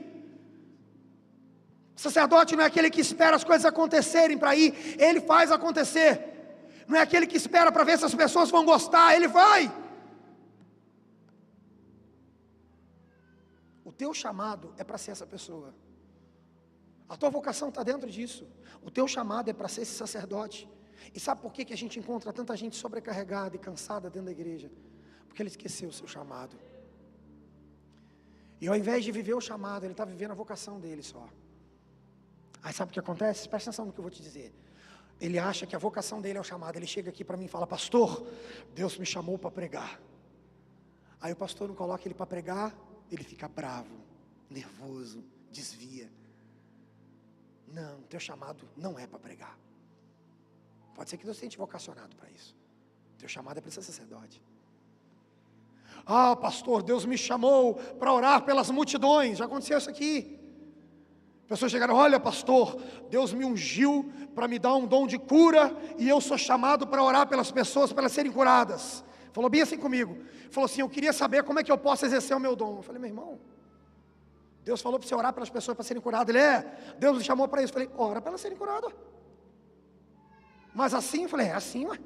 O sacerdote não é aquele que espera as coisas acontecerem para ir, ele faz acontecer. Não é aquele que espera para ver se as pessoas vão gostar, ele vai. O teu chamado é para ser essa pessoa. A tua vocação está dentro disso. O teu chamado é para ser esse sacerdote. E sabe por que a gente encontra tanta gente sobrecarregada e cansada dentro da igreja? Porque ele esqueceu o seu chamado. E ao invés de viver o chamado, ele está vivendo a vocação dele só. Aí sabe o que acontece? Presta atenção no que eu vou te dizer. Ele acha que a vocação dele é o chamado. Ele chega aqui para mim e fala: pastor, Deus me chamou para pregar. Aí o pastor não coloca ele para pregar, ele fica bravo, nervoso, desvia. Não, teu chamado não é para pregar. Pode ser que Deus tenha te vocacionado para isso. Teu chamado é para ser sacerdote. Ah, pastor, Deus me chamou para orar pelas multidões. Já aconteceu isso aqui. Pessoas chegaram: olha pastor, Deus me ungiu para me dar um dom de cura, e eu sou chamado para orar pelas pessoas, para elas serem curadas. Falou bem assim comigo. Falou assim: eu queria saber como é que eu posso exercer o meu dom. Eu falei: meu irmão, Deus falou para você orar pelas pessoas para serem curadas. Ele Deus me chamou para isso. Eu falei: ora para elas serem curadas. Mas assim? Eu falei: é assim, ué.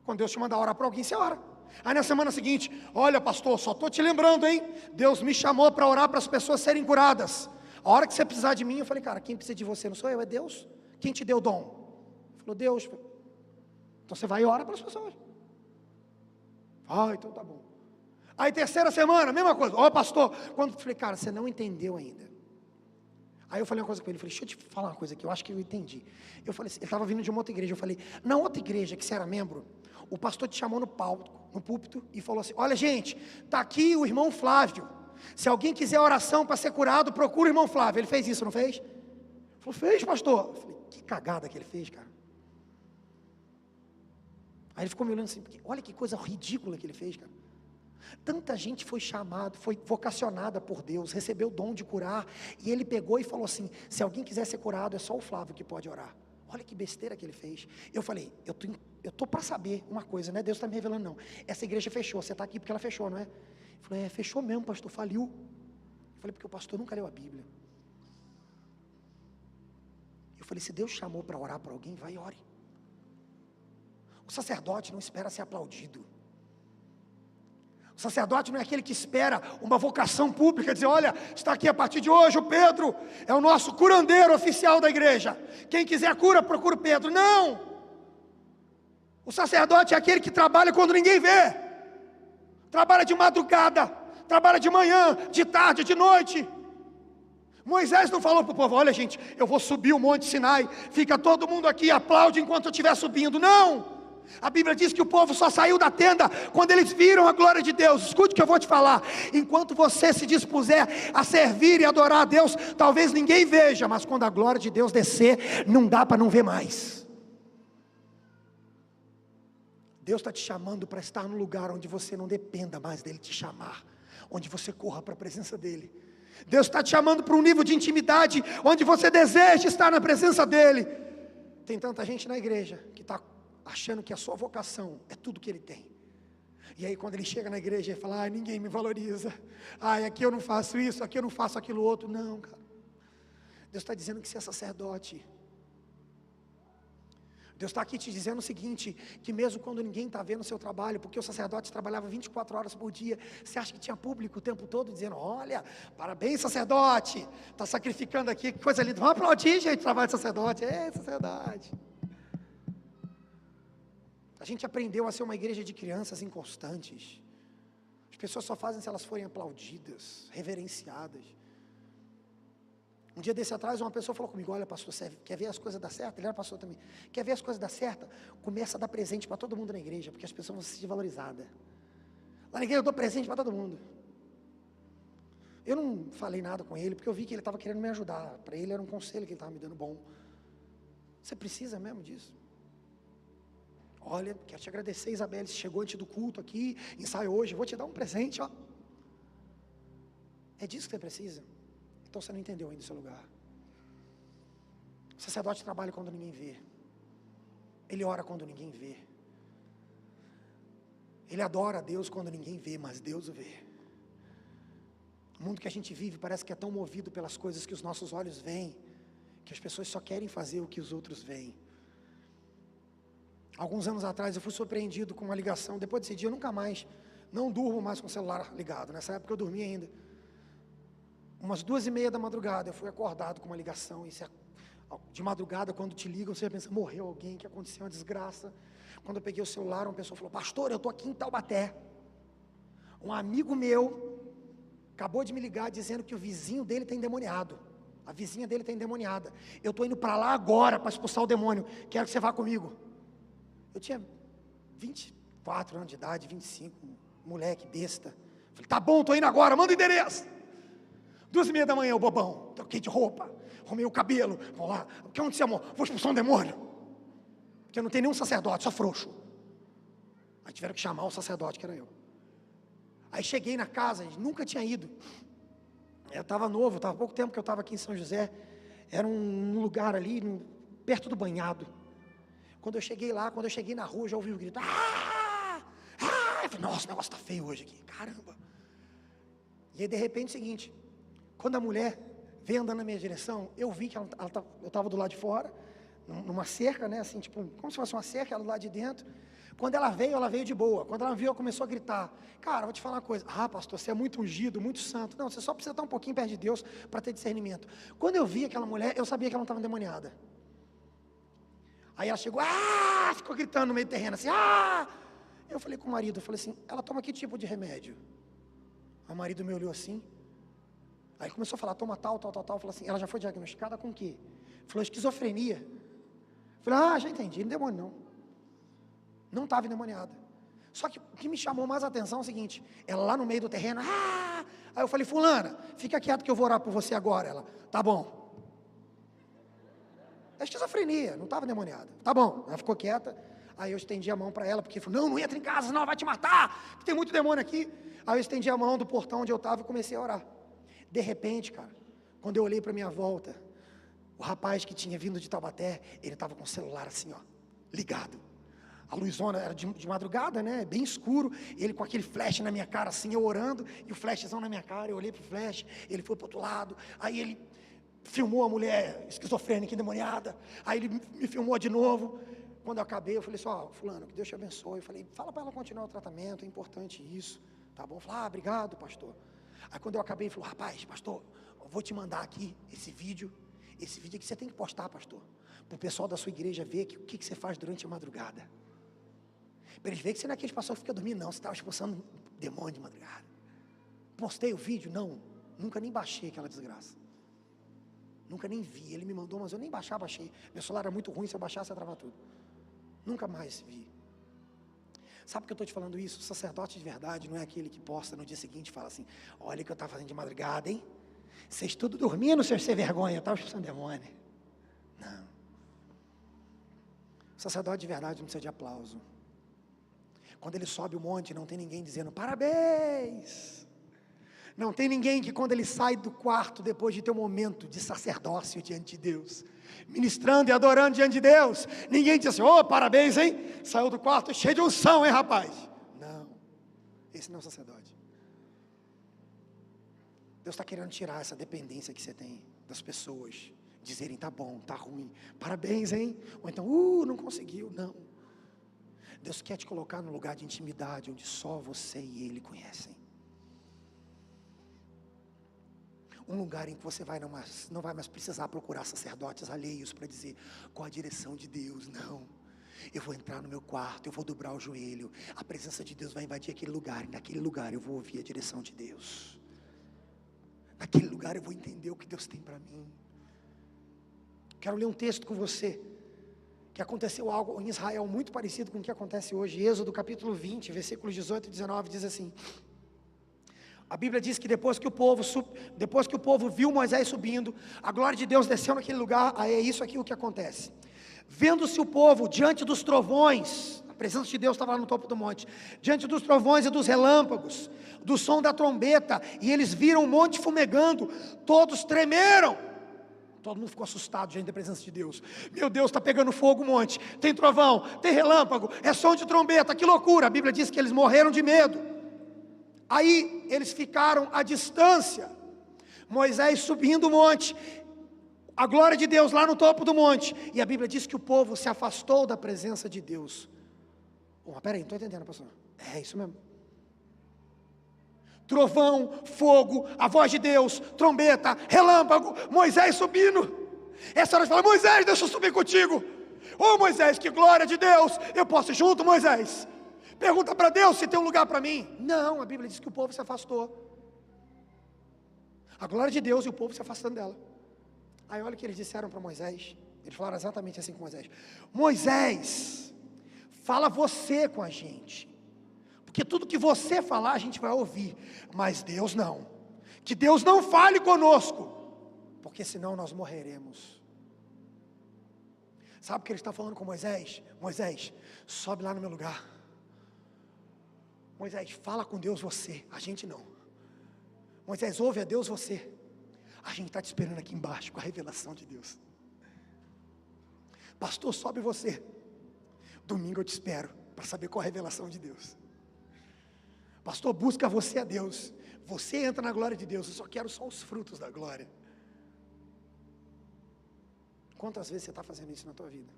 Quando Deus te mandar orar para alguém, você ora. Aí na semana seguinte: olha pastor, só estou te lembrando, hein, Deus me chamou para orar para as pessoas serem curadas. A hora que você precisar de mim, eu falei: cara, quem precisa de você não sou eu, é Deus. Quem te deu o dom? Ele falou: Deus. Então você vai e ora para as pessoas. Ah, então tá bom. Aí terceira semana, mesma coisa. Ó pastor, quando eu falei: cara, você não entendeu ainda. Aí eu falei uma coisa com ele, falei: deixa eu te falar uma coisa aqui, eu acho que eu entendi. Eu falei assim, ele estava vindo de uma outra igreja, eu falei: na outra igreja que você era membro, o pastor te chamou no púlpito e falou assim: olha gente, está aqui o irmão Flávio, se alguém quiser oração para ser curado, procura o irmão Flávio. Ele fez isso, não fez? Ele falou: fez pastor. Eu falei: que cagada que ele fez, cara. Aí ele ficou me olhando assim, olha que coisa ridícula que ele fez, cara. Tanta gente foi chamada, foi vocacionada por Deus, recebeu o dom de curar, e ele pegou e falou assim: se alguém quiser ser curado, é só o Flávio que pode orar. Olha que besteira que ele fez. Eu falei: eu estou para saber uma coisa, não é Deus está me revelando não. Essa igreja fechou, você está aqui porque ela fechou, não é? Ele falou: fechou mesmo, pastor, faliu. Eu falei: porque o pastor nunca leu a Bíblia. Eu falei: se Deus chamou para orar para alguém, vai e ore. O sacerdote não espera ser aplaudido. O sacerdote não é aquele que espera uma vocação pública, dizer: olha, está aqui a partir de hoje o Pedro é o nosso curandeiro oficial da igreja, quem quiser cura, procura o Pedro. Não! O sacerdote é aquele que trabalha quando ninguém vê, trabalha de madrugada, trabalha de manhã, de tarde, de noite. Moisés não falou para o povo: olha gente, eu vou subir o monte Sinai, fica todo mundo aqui, aplaude enquanto eu estiver subindo. Não! A Bíblia diz que o povo só saiu da tenda quando eles viram a glória de Deus. Escute o que eu vou te falar: enquanto você se dispuser a servir e adorar a Deus, talvez ninguém veja, mas quando a glória de Deus descer, não dá para não ver mais. Deus está te chamando para estar no lugar onde você não dependa mais dele te chamar, onde você corra para a presença dele. Deus está te chamando para um nível de intimidade onde você deseja estar na presença dele. Tem tanta gente na igreja que está achando que a sua vocação é tudo que ele tem. E aí quando ele chega na igreja, ele fala: ninguém me valoriza. Aqui eu não faço isso, aqui eu não faço aquilo outro. Não, cara. Deus está dizendo que você é sacerdote. Deus está aqui te dizendo o seguinte, que mesmo quando ninguém está vendo o seu trabalho, porque o sacerdote trabalhava 24 horas por dia, você acha que tinha público o tempo todo dizendo, olha, parabéns sacerdote, está sacrificando aqui, que coisa linda, vamos aplaudir gente, trabalho de sacerdote, sacerdote. A gente aprendeu a ser uma igreja de crianças inconstantes, as pessoas só fazem se elas forem aplaudidas, reverenciadas. Um dia desse atrás, uma pessoa falou comigo, olha pastor, você quer ver as coisas dar certo? Ele era pastor também. Quer ver as coisas dar certo? Começa a dar presente para todo mundo na igreja, porque as pessoas vão se sentir valorizadas. Lá na igreja eu dou presente para todo mundo. Eu não falei nada com ele, porque eu vi que ele estava querendo me ajudar. Para ele era um conselho que ele estava me dando bom. Você precisa mesmo disso? Olha, quero te agradecer, Isabelle, você chegou antes do culto aqui, ensaio hoje, vou te dar um presente, ó. É disso que você precisa. Então você não entendeu ainda o seu lugar. O sacerdote trabalha quando ninguém vê. Ele ora quando ninguém vê. Ele adora a Deus quando ninguém vê, mas Deus o vê. O mundo que a gente vive parece que é tão movido pelas coisas que os nossos olhos veem, que as pessoas só querem fazer o que os outros veem. Alguns anos atrás eu fui surpreendido com uma ligação. Depois desse dia eu nunca mais, não durmo mais com o celular ligado. Nessa época eu dormia ainda. Umas 2:30 da madrugada, eu fui acordado com uma ligação. De madrugada, quando te ligam, você pensa, morreu alguém, que aconteceu uma desgraça. Quando eu peguei o celular, uma pessoa falou, pastor, eu estou aqui em Taubaté. Um amigo meu acabou de me ligar dizendo que o vizinho dele está endemoniado. A vizinha dele está endemoniada. Eu estou indo para lá agora para expulsar o demônio. Quero que você vá comigo. Eu tinha 24 anos de idade, 25, moleque, besta. Falei, tá bom, estou indo agora, manda o endereço. 2:30 da manhã, o bobão, troquei de roupa, arrumei o cabelo, vamos lá, o que aconteceu, amor? Vou expulsar um demônio, porque não tem nenhum sacerdote, só frouxo. Aí tiveram que chamar o sacerdote, que era eu. Aí cheguei na casa, nunca tinha ido, eu estava novo, estava há pouco tempo que eu estava aqui em São José, era um lugar ali, perto do banhado. Quando eu cheguei lá, quando eu cheguei na rua, já ouvi o grito, eu falei, nossa, o negócio está feio hoje aqui, caramba. E aí de repente é o seguinte, quando a mulher veio andando na minha direção, eu vi que eu estava do lado de fora, numa cerca, né, assim, tipo, como se fosse uma cerca, ela do lado de dentro. Quando ela veio de boa. Quando ela viu, ela começou a gritar, cara, vou te falar uma coisa, pastor, você é muito ungido, muito santo. Não, você só precisa estar um pouquinho perto de Deus para ter discernimento. Quando eu vi aquela mulher, eu sabia que ela não estava endemoniada. Aí ela chegou, ficou gritando no meio do terreno, assim, Eu falei com o marido, eu falei assim, ela toma que tipo de remédio? O marido me olhou assim, aí começou a falar, toma tal, falou assim, ela já foi diagnosticada com o quê? Falou, esquizofrenia. Falei, já entendi, não demônio não estava endemoniada. Só que o que me chamou mais a atenção é o seguinte, ela lá no meio do terreno, aí eu falei, fulana, fica quieto que eu vou orar por você agora. Ela, tá bom. É esquizofrenia, não estava endemoniada. Tá bom, ela ficou quieta. Aí eu estendi a mão para ela, porque falou, não entra em casa, senão ela vai te matar, que tem muito demônio aqui. Aí eu estendi a mão do portão onde eu estava e comecei a orar. De repente, cara, quando eu olhei para minha volta, o rapaz que tinha vindo de Taubaté, ele estava com o celular assim, ligado. A luzona era de madrugada, né, bem escuro, ele com aquele flash na minha cara assim, eu orando, e o flashzão na minha cara, eu olhei pro flash, ele foi pro outro lado, aí ele filmou a mulher esquizofrênica, endemoniada, aí ele me filmou de novo. Quando eu acabei, eu falei assim, fulano, que Deus te abençoe. Eu falei, fala para ela continuar o tratamento, é importante isso, tá bom? Falei, obrigado, pastor. Aí quando eu acabei, ele falou, rapaz, pastor, eu vou te mandar aqui esse vídeo aqui você tem que postar, pastor, para o pessoal da sua igreja ver o que você faz durante a madrugada. Para eles verem que você não é aquele pastor que fica dormindo, não, você estava expulsando demônio de madrugada. Postei o vídeo? Não, nunca nem baixei aquela desgraça. Nunca nem vi, ele me mandou, mas eu nem baixei. Meu celular era muito ruim, se eu baixasse ia travar tudo. Nunca mais vi. Sabe por que eu estou te falando isso? O sacerdote de verdade não é aquele que posta no dia seguinte e fala assim, olha o que eu estava fazendo de madrugada, hein? Vocês tudo dormindo, seus sem vergonha, eu estava expulsando demônio. Não. O sacerdote de verdade não precisa de aplauso. Quando ele sobe o monte, não tem ninguém dizendo, parabéns. Não tem ninguém que quando ele sai do quarto, depois de ter um momento de sacerdócio diante de Deus, ministrando e adorando diante de Deus, ninguém diz assim, parabéns, hein? Saiu do quarto cheio de unção, hein, rapaz? Não, esse não é o sacerdote. Deus está querendo tirar essa dependência que você tem das pessoas, dizerem, tá bom, tá ruim, parabéns, hein? Ou então, não conseguiu, não. Deus quer te colocar num lugar de intimidade, onde só você e Ele conhecem. Um lugar em que você não vai mais precisar procurar sacerdotes alheios para dizer qual a direção de Deus, não. Eu vou entrar no meu quarto, eu vou dobrar o joelho, a presença de Deus vai invadir aquele lugar, e naquele lugar eu vou ouvir a direção de Deus. Naquele lugar eu vou entender o que Deus tem para mim. Quero ler um texto com você, que aconteceu algo em Israel muito parecido com o que acontece hoje. Êxodo capítulo 20, versículos 18 e 19, diz assim: a Bíblia diz que depois que o povo viu Moisés subindo, a glória de Deus desceu naquele lugar. Aí é isso aqui o que acontece. Vendo-se o povo diante dos trovões, a presença de Deus estava lá no topo do monte, diante dos trovões e dos relâmpagos, do som da trombeta, e eles viram o monte fumegando, todos tremeram. Todo mundo ficou assustado diante da presença de Deus. Meu Deus, está pegando fogo o monte, tem trovão, tem relâmpago, é som de trombeta, que loucura. A Bíblia diz que eles morreram de medo. Aí eles ficaram à distância, Moisés subindo o monte, a glória de Deus lá no topo do monte, e a Bíblia diz que o povo se afastou da presença de Deus. Peraí, não estou entendendo, pastor. É isso mesmo. Trovão, fogo, a voz de Deus, trombeta, relâmpago, Moisés subindo. Essa hora você fala, Moisés, deixa eu subir contigo. Moisés, que glória de Deus, eu posso ir junto, Moisés? Pergunta para Deus se tem um lugar para mim. Não, a Bíblia diz que o povo se afastou. A glória de Deus e o povo se afastando dela. Aí olha o que eles disseram para Moisés. Eles falaram exatamente assim com Moisés: Moisés, fala você com a gente, porque tudo que você falar a gente vai ouvir, mas Deus não. Que Deus não fale conosco, porque senão nós morreremos. Sabe o que ele está falando com Moisés? Moisés, sobe lá no meu lugar. Moisés, fala com Deus você, a gente não. Moisés, ouve a Deus você. A gente está te esperando aqui embaixo com a revelação de Deus. Pastor, sobe você. Domingo eu te espero para saber qual a revelação de Deus. Pastor, busca você a Deus. Você entra na glória de Deus. Eu só quero só os frutos da glória. Quantas vezes você está fazendo isso na tua vida?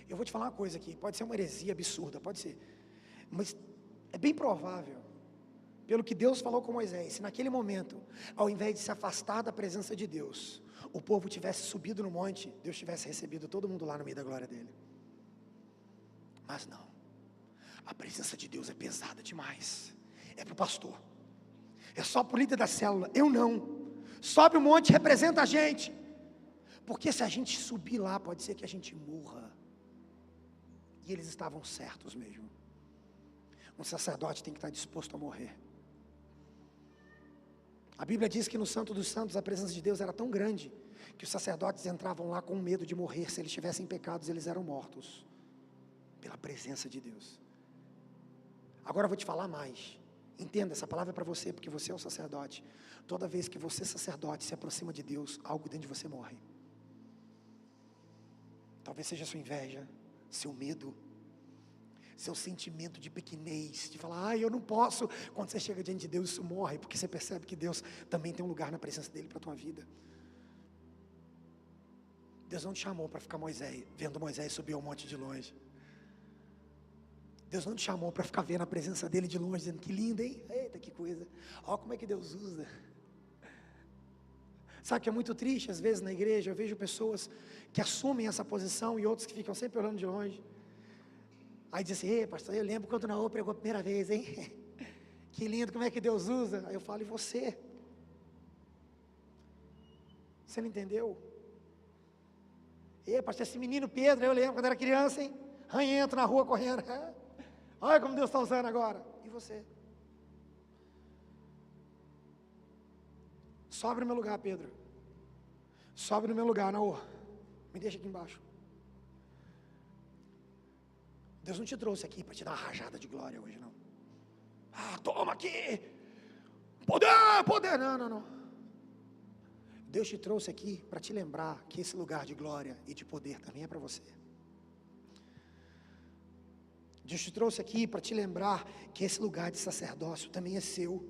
Eu vou te falar uma coisa aqui. Pode ser uma heresia absurda, pode ser. Mas é bem provável, pelo que Deus falou com Moisés, se naquele momento, ao invés de se afastar da presença de Deus, o povo tivesse subido no monte, Deus tivesse recebido todo mundo lá no meio da glória dele. Mas não, a presença de Deus é pesada demais, é para o pastor, é só para o líder da célula, eu não. Sobe o monte, representa a gente, porque se a gente subir lá, pode ser que a gente morra. E eles estavam certos mesmo. Um sacerdote tem que estar disposto a morrer. A Bíblia diz que no Santo dos Santos a presença de Deus era tão grande que os sacerdotes entravam lá com medo de morrer. Se eles tivessem pecados, eles eram mortos pela presença de Deus. Agora eu vou te falar mais. Entenda, essa palavra é para você, porque você é um sacerdote. Toda vez que você, sacerdote, se aproxima de Deus, algo dentro de você morre. Talvez seja sua inveja, seu medo, seu sentimento de pequenez, de falar, eu não posso. Quando você chega diante de Deus, isso morre, porque você percebe que Deus também tem um lugar na presença dele para a tua vida. Deus não te chamou para ficar vendo Moisés subir ao monte de longe. Deus não te chamou para ficar vendo a presença dele de longe, dizendo, que lindo, hein? Eita, que coisa. Olha como é que Deus usa. Sabe que é muito triste, às vezes na igreja, eu vejo pessoas que assumem essa posição e outros que ficam sempre olhando de longe. Aí diz assim, ei pastor, eu lembro quando Naô pregou a primeira vez, hein? Que lindo, como é que Deus usa? Aí eu falo, e você? Você não entendeu? Ei pastor, esse menino Pedro, eu lembro quando era criança, hein? Ranhento na rua correndo. Olha como Deus está usando agora. E você? Sobe no meu lugar, Pedro. Sobe no meu lugar, Naô. Me deixa aqui embaixo. Deus não te trouxe aqui para te dar uma rajada de glória hoje, não. Toma aqui. Poder. Não. Deus te trouxe aqui para te lembrar que esse lugar de glória e de poder também é para você. Deus te trouxe aqui para te lembrar que esse lugar de sacerdócio também é seu.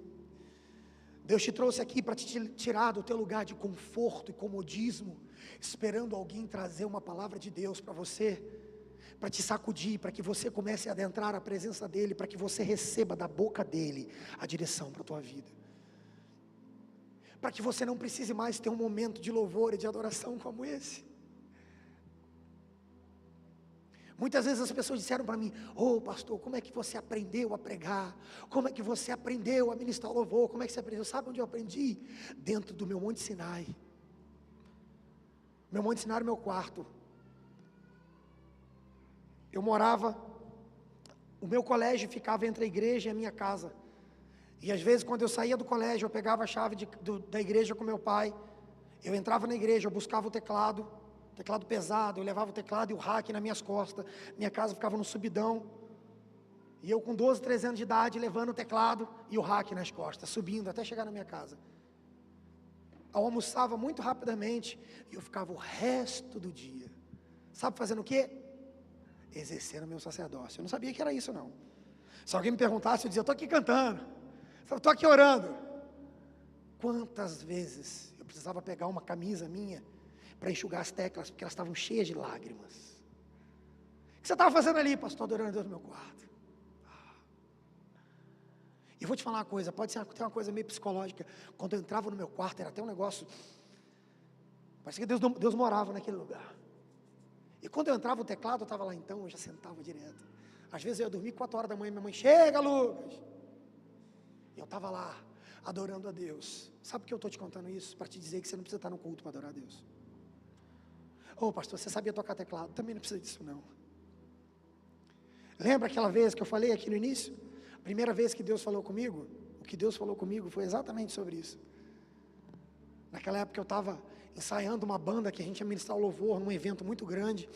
Deus te trouxe aqui para te tirar do teu lugar de conforto e comodismo, esperando alguém trazer uma palavra de Deus para você, para te sacudir, para que você comece a adentrar a presença dEle, para que você receba da boca dEle a direção para a tua vida, para que você não precise mais ter um momento de louvor e de adoração como esse. Muitas vezes as pessoas disseram para mim: ô pastor, como é que você aprendeu a pregar? Como é que você aprendeu a ministrar louvor? Como é que você aprendeu? Sabe onde eu aprendi? Dentro do meu Monte Sinai. Meu Monte Sinai era o meu quarto. Eu morava, o meu colégio ficava entre a igreja e a minha casa. E às vezes quando eu saía do colégio, eu pegava a chave da igreja com meu pai. Eu entrava na igreja, eu buscava o teclado pesado, eu levava o teclado e o rack nas minhas costas. Minha casa ficava no subidão. E eu com 12, 13 anos de idade, levando o teclado e o rack nas costas, subindo até chegar na minha casa. Eu almoçava muito rapidamente e eu ficava o resto do dia, sabe fazendo o quê? Exercendo o meu sacerdócio. Eu não sabia que era isso não. Se alguém me perguntasse, eu dizia: eu estou aqui cantando, eu estou aqui orando. Quantas vezes eu precisava pegar uma camisa minha para enxugar as teclas, porque elas estavam cheias de lágrimas. O que você estava fazendo ali, pastor? Adorando a Deus no meu quarto. E vou te falar uma coisa, pode ser uma coisa meio psicológica. Quando eu entrava no meu quarto, era até um negócio, parecia que Deus morava naquele lugar. E quando eu entrava o teclado, eu estava lá, então eu já sentava direto. Às vezes eu ia dormir 4 horas da manhã, minha mãe: chega, Lucas. E eu estava lá, adorando a Deus. Sabe por que eu estou te contando isso? Para te dizer que você não precisa estar no culto para adorar a Deus. Ô pastor, você sabia tocar teclado? Também não precisa disso não. Lembra aquela vez que eu falei aqui no início? A primeira vez que Deus falou comigo, o que Deus falou comigo foi exatamente sobre isso. Naquela época eu estava ensaiando uma banda que a gente ia ministrar o louvor num evento muito grande.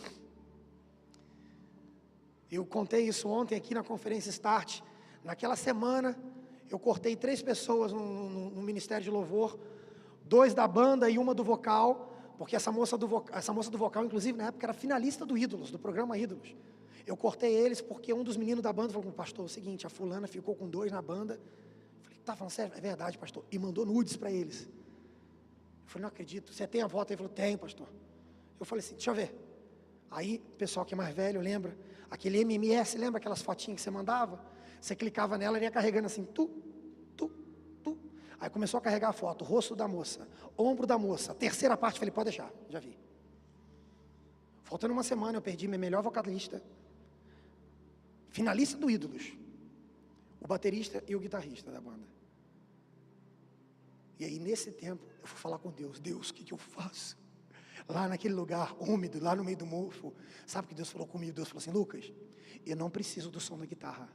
Eu contei isso ontem aqui na conferência Start. Naquela semana eu cortei 3 pessoas no ministério de louvor, 2 da banda e uma do vocal, porque essa moça do vocal, inclusive, na época era finalista do Ídolos, do programa Ídolos. Eu cortei eles porque um dos meninos da banda falou: pastor, é o seguinte, a fulana ficou com 2 na banda. Eu falei: tá falando sério? É verdade, pastor. E mandou nudes para eles. Eu falei: não acredito. Você tem a foto? Ele falou: tenho, pastor. Eu falei assim: deixa eu ver. Aí, o pessoal que é mais velho lembra, aquele MMS, lembra aquelas fotinhas que você mandava? Você clicava nela e ia carregando assim, Aí começou a carregar a foto, o rosto da moça, ombro da moça, a terceira parte, falei: pode deixar, já vi. Faltando uma semana, eu perdi meu melhor vocalista, finalista do Ídolos, o baterista e o guitarrista da banda. E aí, nesse tempo, eu fui falar com Deus: Deus, o que eu faço? Lá naquele lugar úmido, lá no meio do mofo. Sabe o que Deus falou comigo? Deus falou assim: Lucas, eu não preciso do som da guitarra.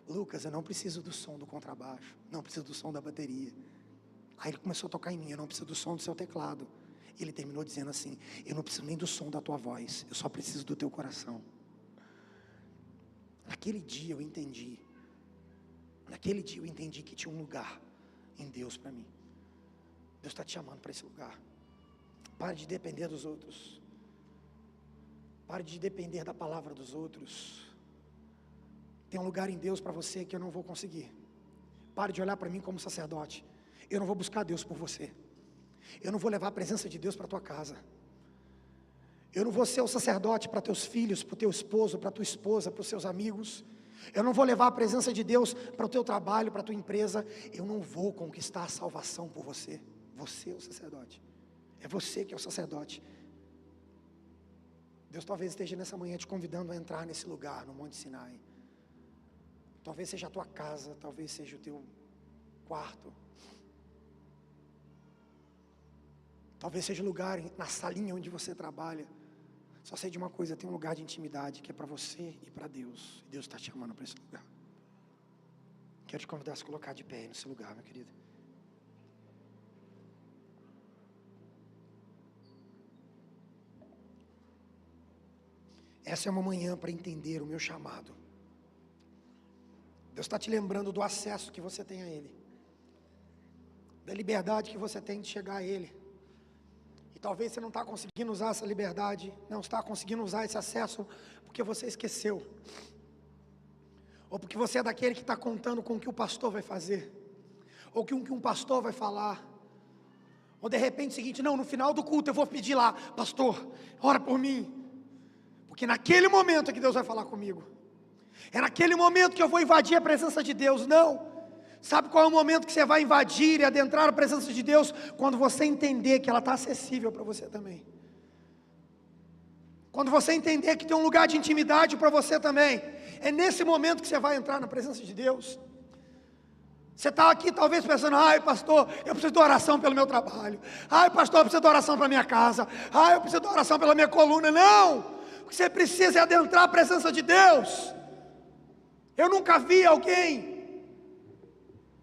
Lucas, eu não preciso do som do contrabaixo, não preciso do som da bateria. Aí ele começou a tocar em mim: eu não preciso do som do seu teclado. E ele terminou dizendo assim: eu não preciso nem do som da tua voz, eu só preciso do teu coração. Naquele dia eu entendi que tinha um lugar em Deus para mim. Deus está te chamando para esse lugar. Pare de depender dos outros. Pare de depender da palavra dos outros. Tem um lugar em Deus para você que eu não vou conseguir. Pare de olhar para mim como sacerdote. Eu não vou buscar Deus por você. Eu não vou levar a presença de Deus para a tua casa. Eu não vou ser o sacerdote para teus filhos, para o teu esposo, para a tua esposa, para os seus amigos. Eu não vou levar a presença de Deus para o teu trabalho, para a tua empresa. Eu não vou conquistar a salvação por você. Você é o sacerdote. É você que é o sacerdote. Deus talvez esteja nessa manhã te convidando a entrar nesse lugar, no Monte Sinai. Talvez seja a tua casa, talvez seja o teu quarto. Talvez seja o lugar, na salinha onde você trabalha. Só sei de uma coisa: tem um lugar de intimidade que é para você e para Deus. E Deus está te chamando para esse lugar. Quero te convidar a se colocar de pé nesse lugar, meu querido. Essa é uma manhã para entender o meu chamado. Deus está te lembrando do acesso que você tem a Ele, da liberdade que você tem de chegar a Ele. E talvez você não está conseguindo usar essa liberdade, não está conseguindo usar esse acesso porque você esqueceu, ou porque você é daquele que está contando com o que o pastor vai fazer, ou que um pastor vai falar, ou de repente o seguinte, não, no final do culto eu vou pedir lá, pastor, ora por mim, porque naquele momento é que Deus vai falar comigo, é naquele momento que eu vou invadir a presença de Deus. Não, sabe qual é o momento que você vai invadir e adentrar a presença de Deus? Quando você entender que ela está acessível para você também, quando você entender que tem um lugar de intimidade para você também, é nesse momento que você vai entrar na presença de Deus. Você está aqui talvez pensando, ai pastor, eu preciso de oração pelo meu trabalho, ai pastor, eu preciso de oração para minha casa, ai eu preciso de oração pela minha coluna. Não, o que você precisa é adentrar a presença de Deus. Eu nunca vi alguém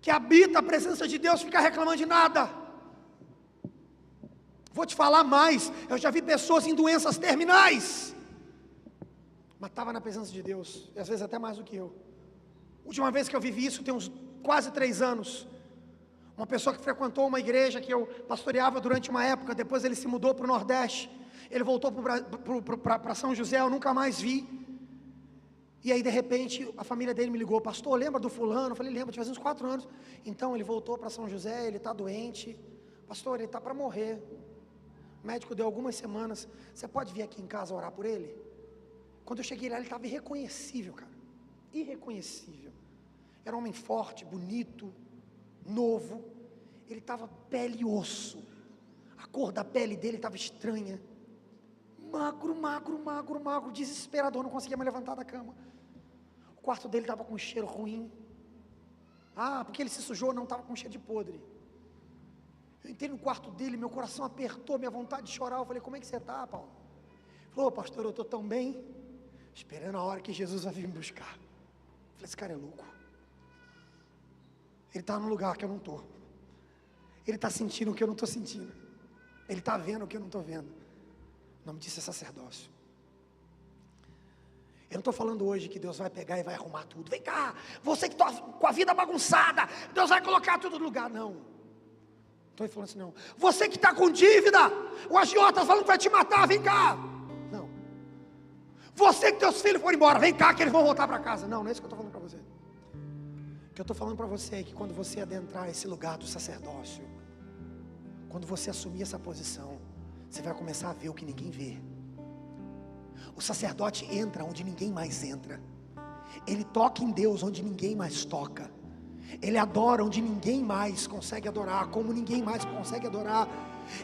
que habita a presença de Deus ficar reclamando de nada. Vou te falar mais, eu já vi pessoas em doenças terminais, mas estava na presença de Deus, e às vezes até mais do que eu. A última vez que eu vivi isso tem uns quase 3 anos, uma pessoa que frequentou uma igreja que eu pastoreava durante uma época, depois ele se mudou para o Nordeste, ele voltou para São José, eu nunca mais vi, e aí de repente a família dele me ligou, pastor, lembra do fulano? Eu falei, lembro, faz uns 4 anos, então ele voltou para São José, ele está doente, pastor, ele está para morrer, o médico deu algumas semanas, você pode vir aqui em casa orar por ele? Quando eu cheguei lá ele estava irreconhecível, cara, irreconhecível. Era um homem forte, bonito, novo. Ele estava pele e osso. A cor da pele dele estava estranha. Magro, desesperador, não conseguia mais levantar da cama. O quarto dele estava com um cheiro ruim. Ah, porque ele se sujou, não, estava com cheiro de podre. Eu entrei no quarto dele, meu coração apertou, minha vontade de chorar. Eu falei, como é que você está, Paulo? Ele falou, pastor, eu estou tão bem, esperando a hora que Jesus vai vir me buscar. Eu falei, esse cara é louco. Ele está num lugar que eu não estou. Ele está sentindo o que eu não estou sentindo. Ele está vendo o que eu não estou vendo. O nome disso é sacerdócio. Eu não estou falando hoje que Deus vai pegar e vai arrumar tudo. Vem cá, você que está com a vida bagunçada, Deus vai colocar tudo no lugar. Não. Estou falando assim, não. Você que está com dívida, o agiota está falando que vai te matar, vem cá. Não. Você que teus filhos foram embora, vem cá que eles vão voltar para casa. Não, não é isso que eu estou falando para você. O que eu estou falando para você é que quando você adentrar esse lugar do sacerdócio, quando você assumir essa posição, você vai começar a ver o que ninguém vê. O sacerdote entra onde ninguém mais entra. Ele toca em Deus onde ninguém mais toca. Ele adora onde ninguém mais consegue adorar, como ninguém mais consegue adorar.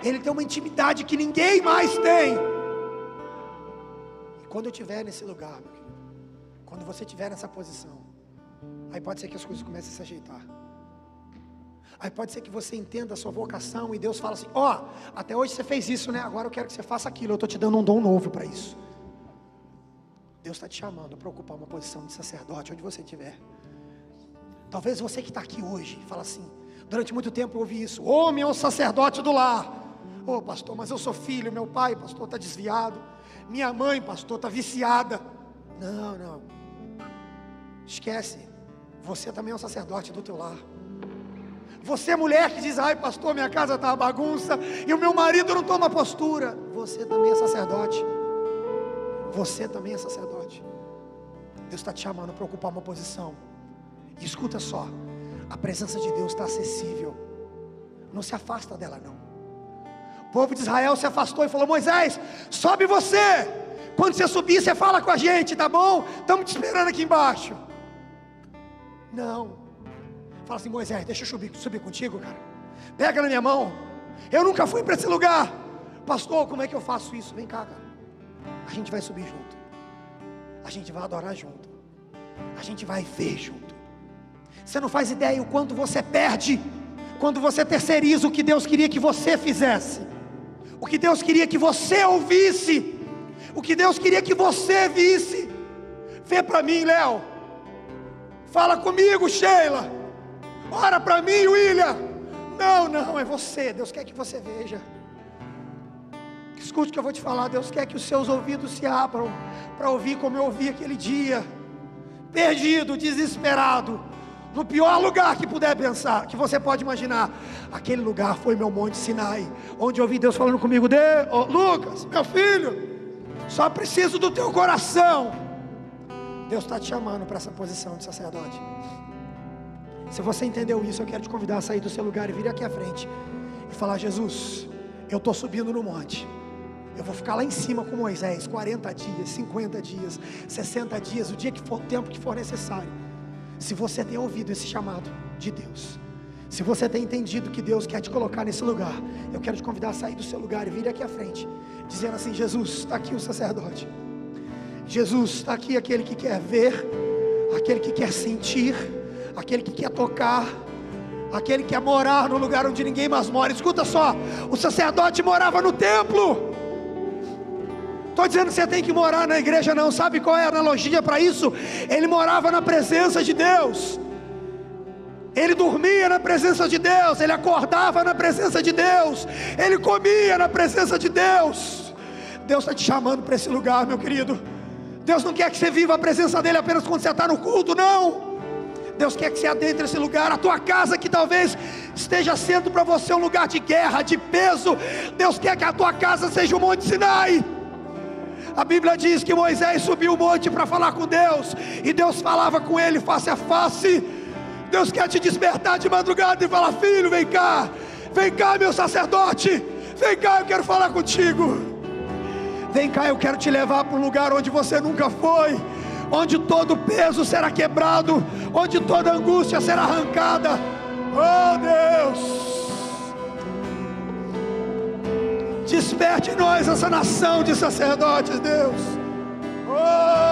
Ele tem uma intimidade que ninguém mais tem. E quando eu estiver nesse lugar, meu querido, quando você estiver nessa posição, aí pode ser que as coisas comecem a se ajeitar. Aí pode ser que você entenda a sua vocação e Deus fala assim, ó, até hoje você fez isso, né? Agora eu quero que você faça aquilo, eu estou te dando um dom novo para isso. Deus está te chamando para ocupar uma posição de sacerdote, onde você estiver. Talvez você que está aqui hoje, fala assim, durante muito tempo eu ouvi isso, homem é o sacerdote do lar. Ô pastor, mas eu sou filho, meu pai, pastor, está desviado. Minha mãe, pastor, está viciada. Não, esquece. Você também é um sacerdote do teu lar. Você mulher que diz, ai pastor, minha casa está uma bagunça, e o meu marido não toma postura. Você também é sacerdote. Você também é sacerdote. Deus está te chamando para ocupar uma posição. E escuta só, a presença de Deus está acessível. Não se afasta dela não. O povo de Israel se afastou e falou, Moisés, sobe você. Quando você subir, você fala com a gente, tá bom? Estamos te esperando aqui embaixo. Não. Fala assim, Moisés, deixa eu subir contigo, cara. Pega na minha mão. Eu nunca fui para esse lugar. Pastor, como é que eu faço isso? Vem cá, cara. A gente vai subir junto. A gente vai adorar junto. A gente vai ver junto. Você não faz ideia o quanto você perde quando você terceiriza o que Deus queria que você fizesse, o que Deus queria que você ouvisse, o que Deus queria que você visse. Vê para mim, Léo. Fala comigo, Sheila. Ora para mim, William. Não, é você. Deus quer que você veja. Escute o que eu vou te falar. Deus quer que os seus ouvidos se abram para ouvir como eu ouvi aquele dia, perdido, desesperado, no pior lugar que puder pensar, que você pode imaginar. Aquele lugar foi meu Monte Sinai, onde eu ouvi Deus falando comigo, Lucas, meu filho, só preciso do teu coração. Deus está te chamando para essa posição de sacerdote. Se você entendeu isso, eu quero te convidar a sair do seu lugar e vir aqui à frente e falar: Jesus, eu estou subindo no monte. Eu vou ficar lá em cima com Moisés 40 dias, 50 dias, 60 dias, o dia que for, o tempo que for necessário. Se você tem ouvido esse chamado de Deus, se você tem entendido que Deus quer te colocar nesse lugar, eu quero te convidar a sair do seu lugar e vir aqui à frente, dizendo assim: Jesus, está aqui o sacerdote. Jesus, está aqui aquele que quer ver, aquele que quer sentir, aquele que quer tocar, aquele que quer morar no lugar onde ninguém mais mora. Escuta só, o sacerdote morava no templo. Estou dizendo que você tem que morar na igreja, não. Sabe qual é a analogia para isso? Ele morava na presença de Deus. Ele dormia na presença de Deus, ele acordava na presença de Deus, ele comia na presença de Deus. Deus está te chamando para esse lugar, meu querido. Deus não quer que você viva a presença dele apenas quando você está no culto, não. Deus quer que você adentre esse lugar. A tua casa, que talvez esteja sendo para você um lugar de guerra, de peso, Deus quer que a tua casa seja o Monte Sinai. A Bíblia diz que Moisés subiu o monte para falar com Deus, e Deus falava com ele face a face. Deus quer te despertar de madrugada e falar: filho, vem cá, meu sacerdote, vem cá, eu quero falar contigo. Vem cá, eu quero te levar para um lugar onde você nunca foi, onde todo peso será quebrado, onde toda angústia será arrancada. Oh Deus, desperte em nós essa nação de sacerdotes, Deus. Oh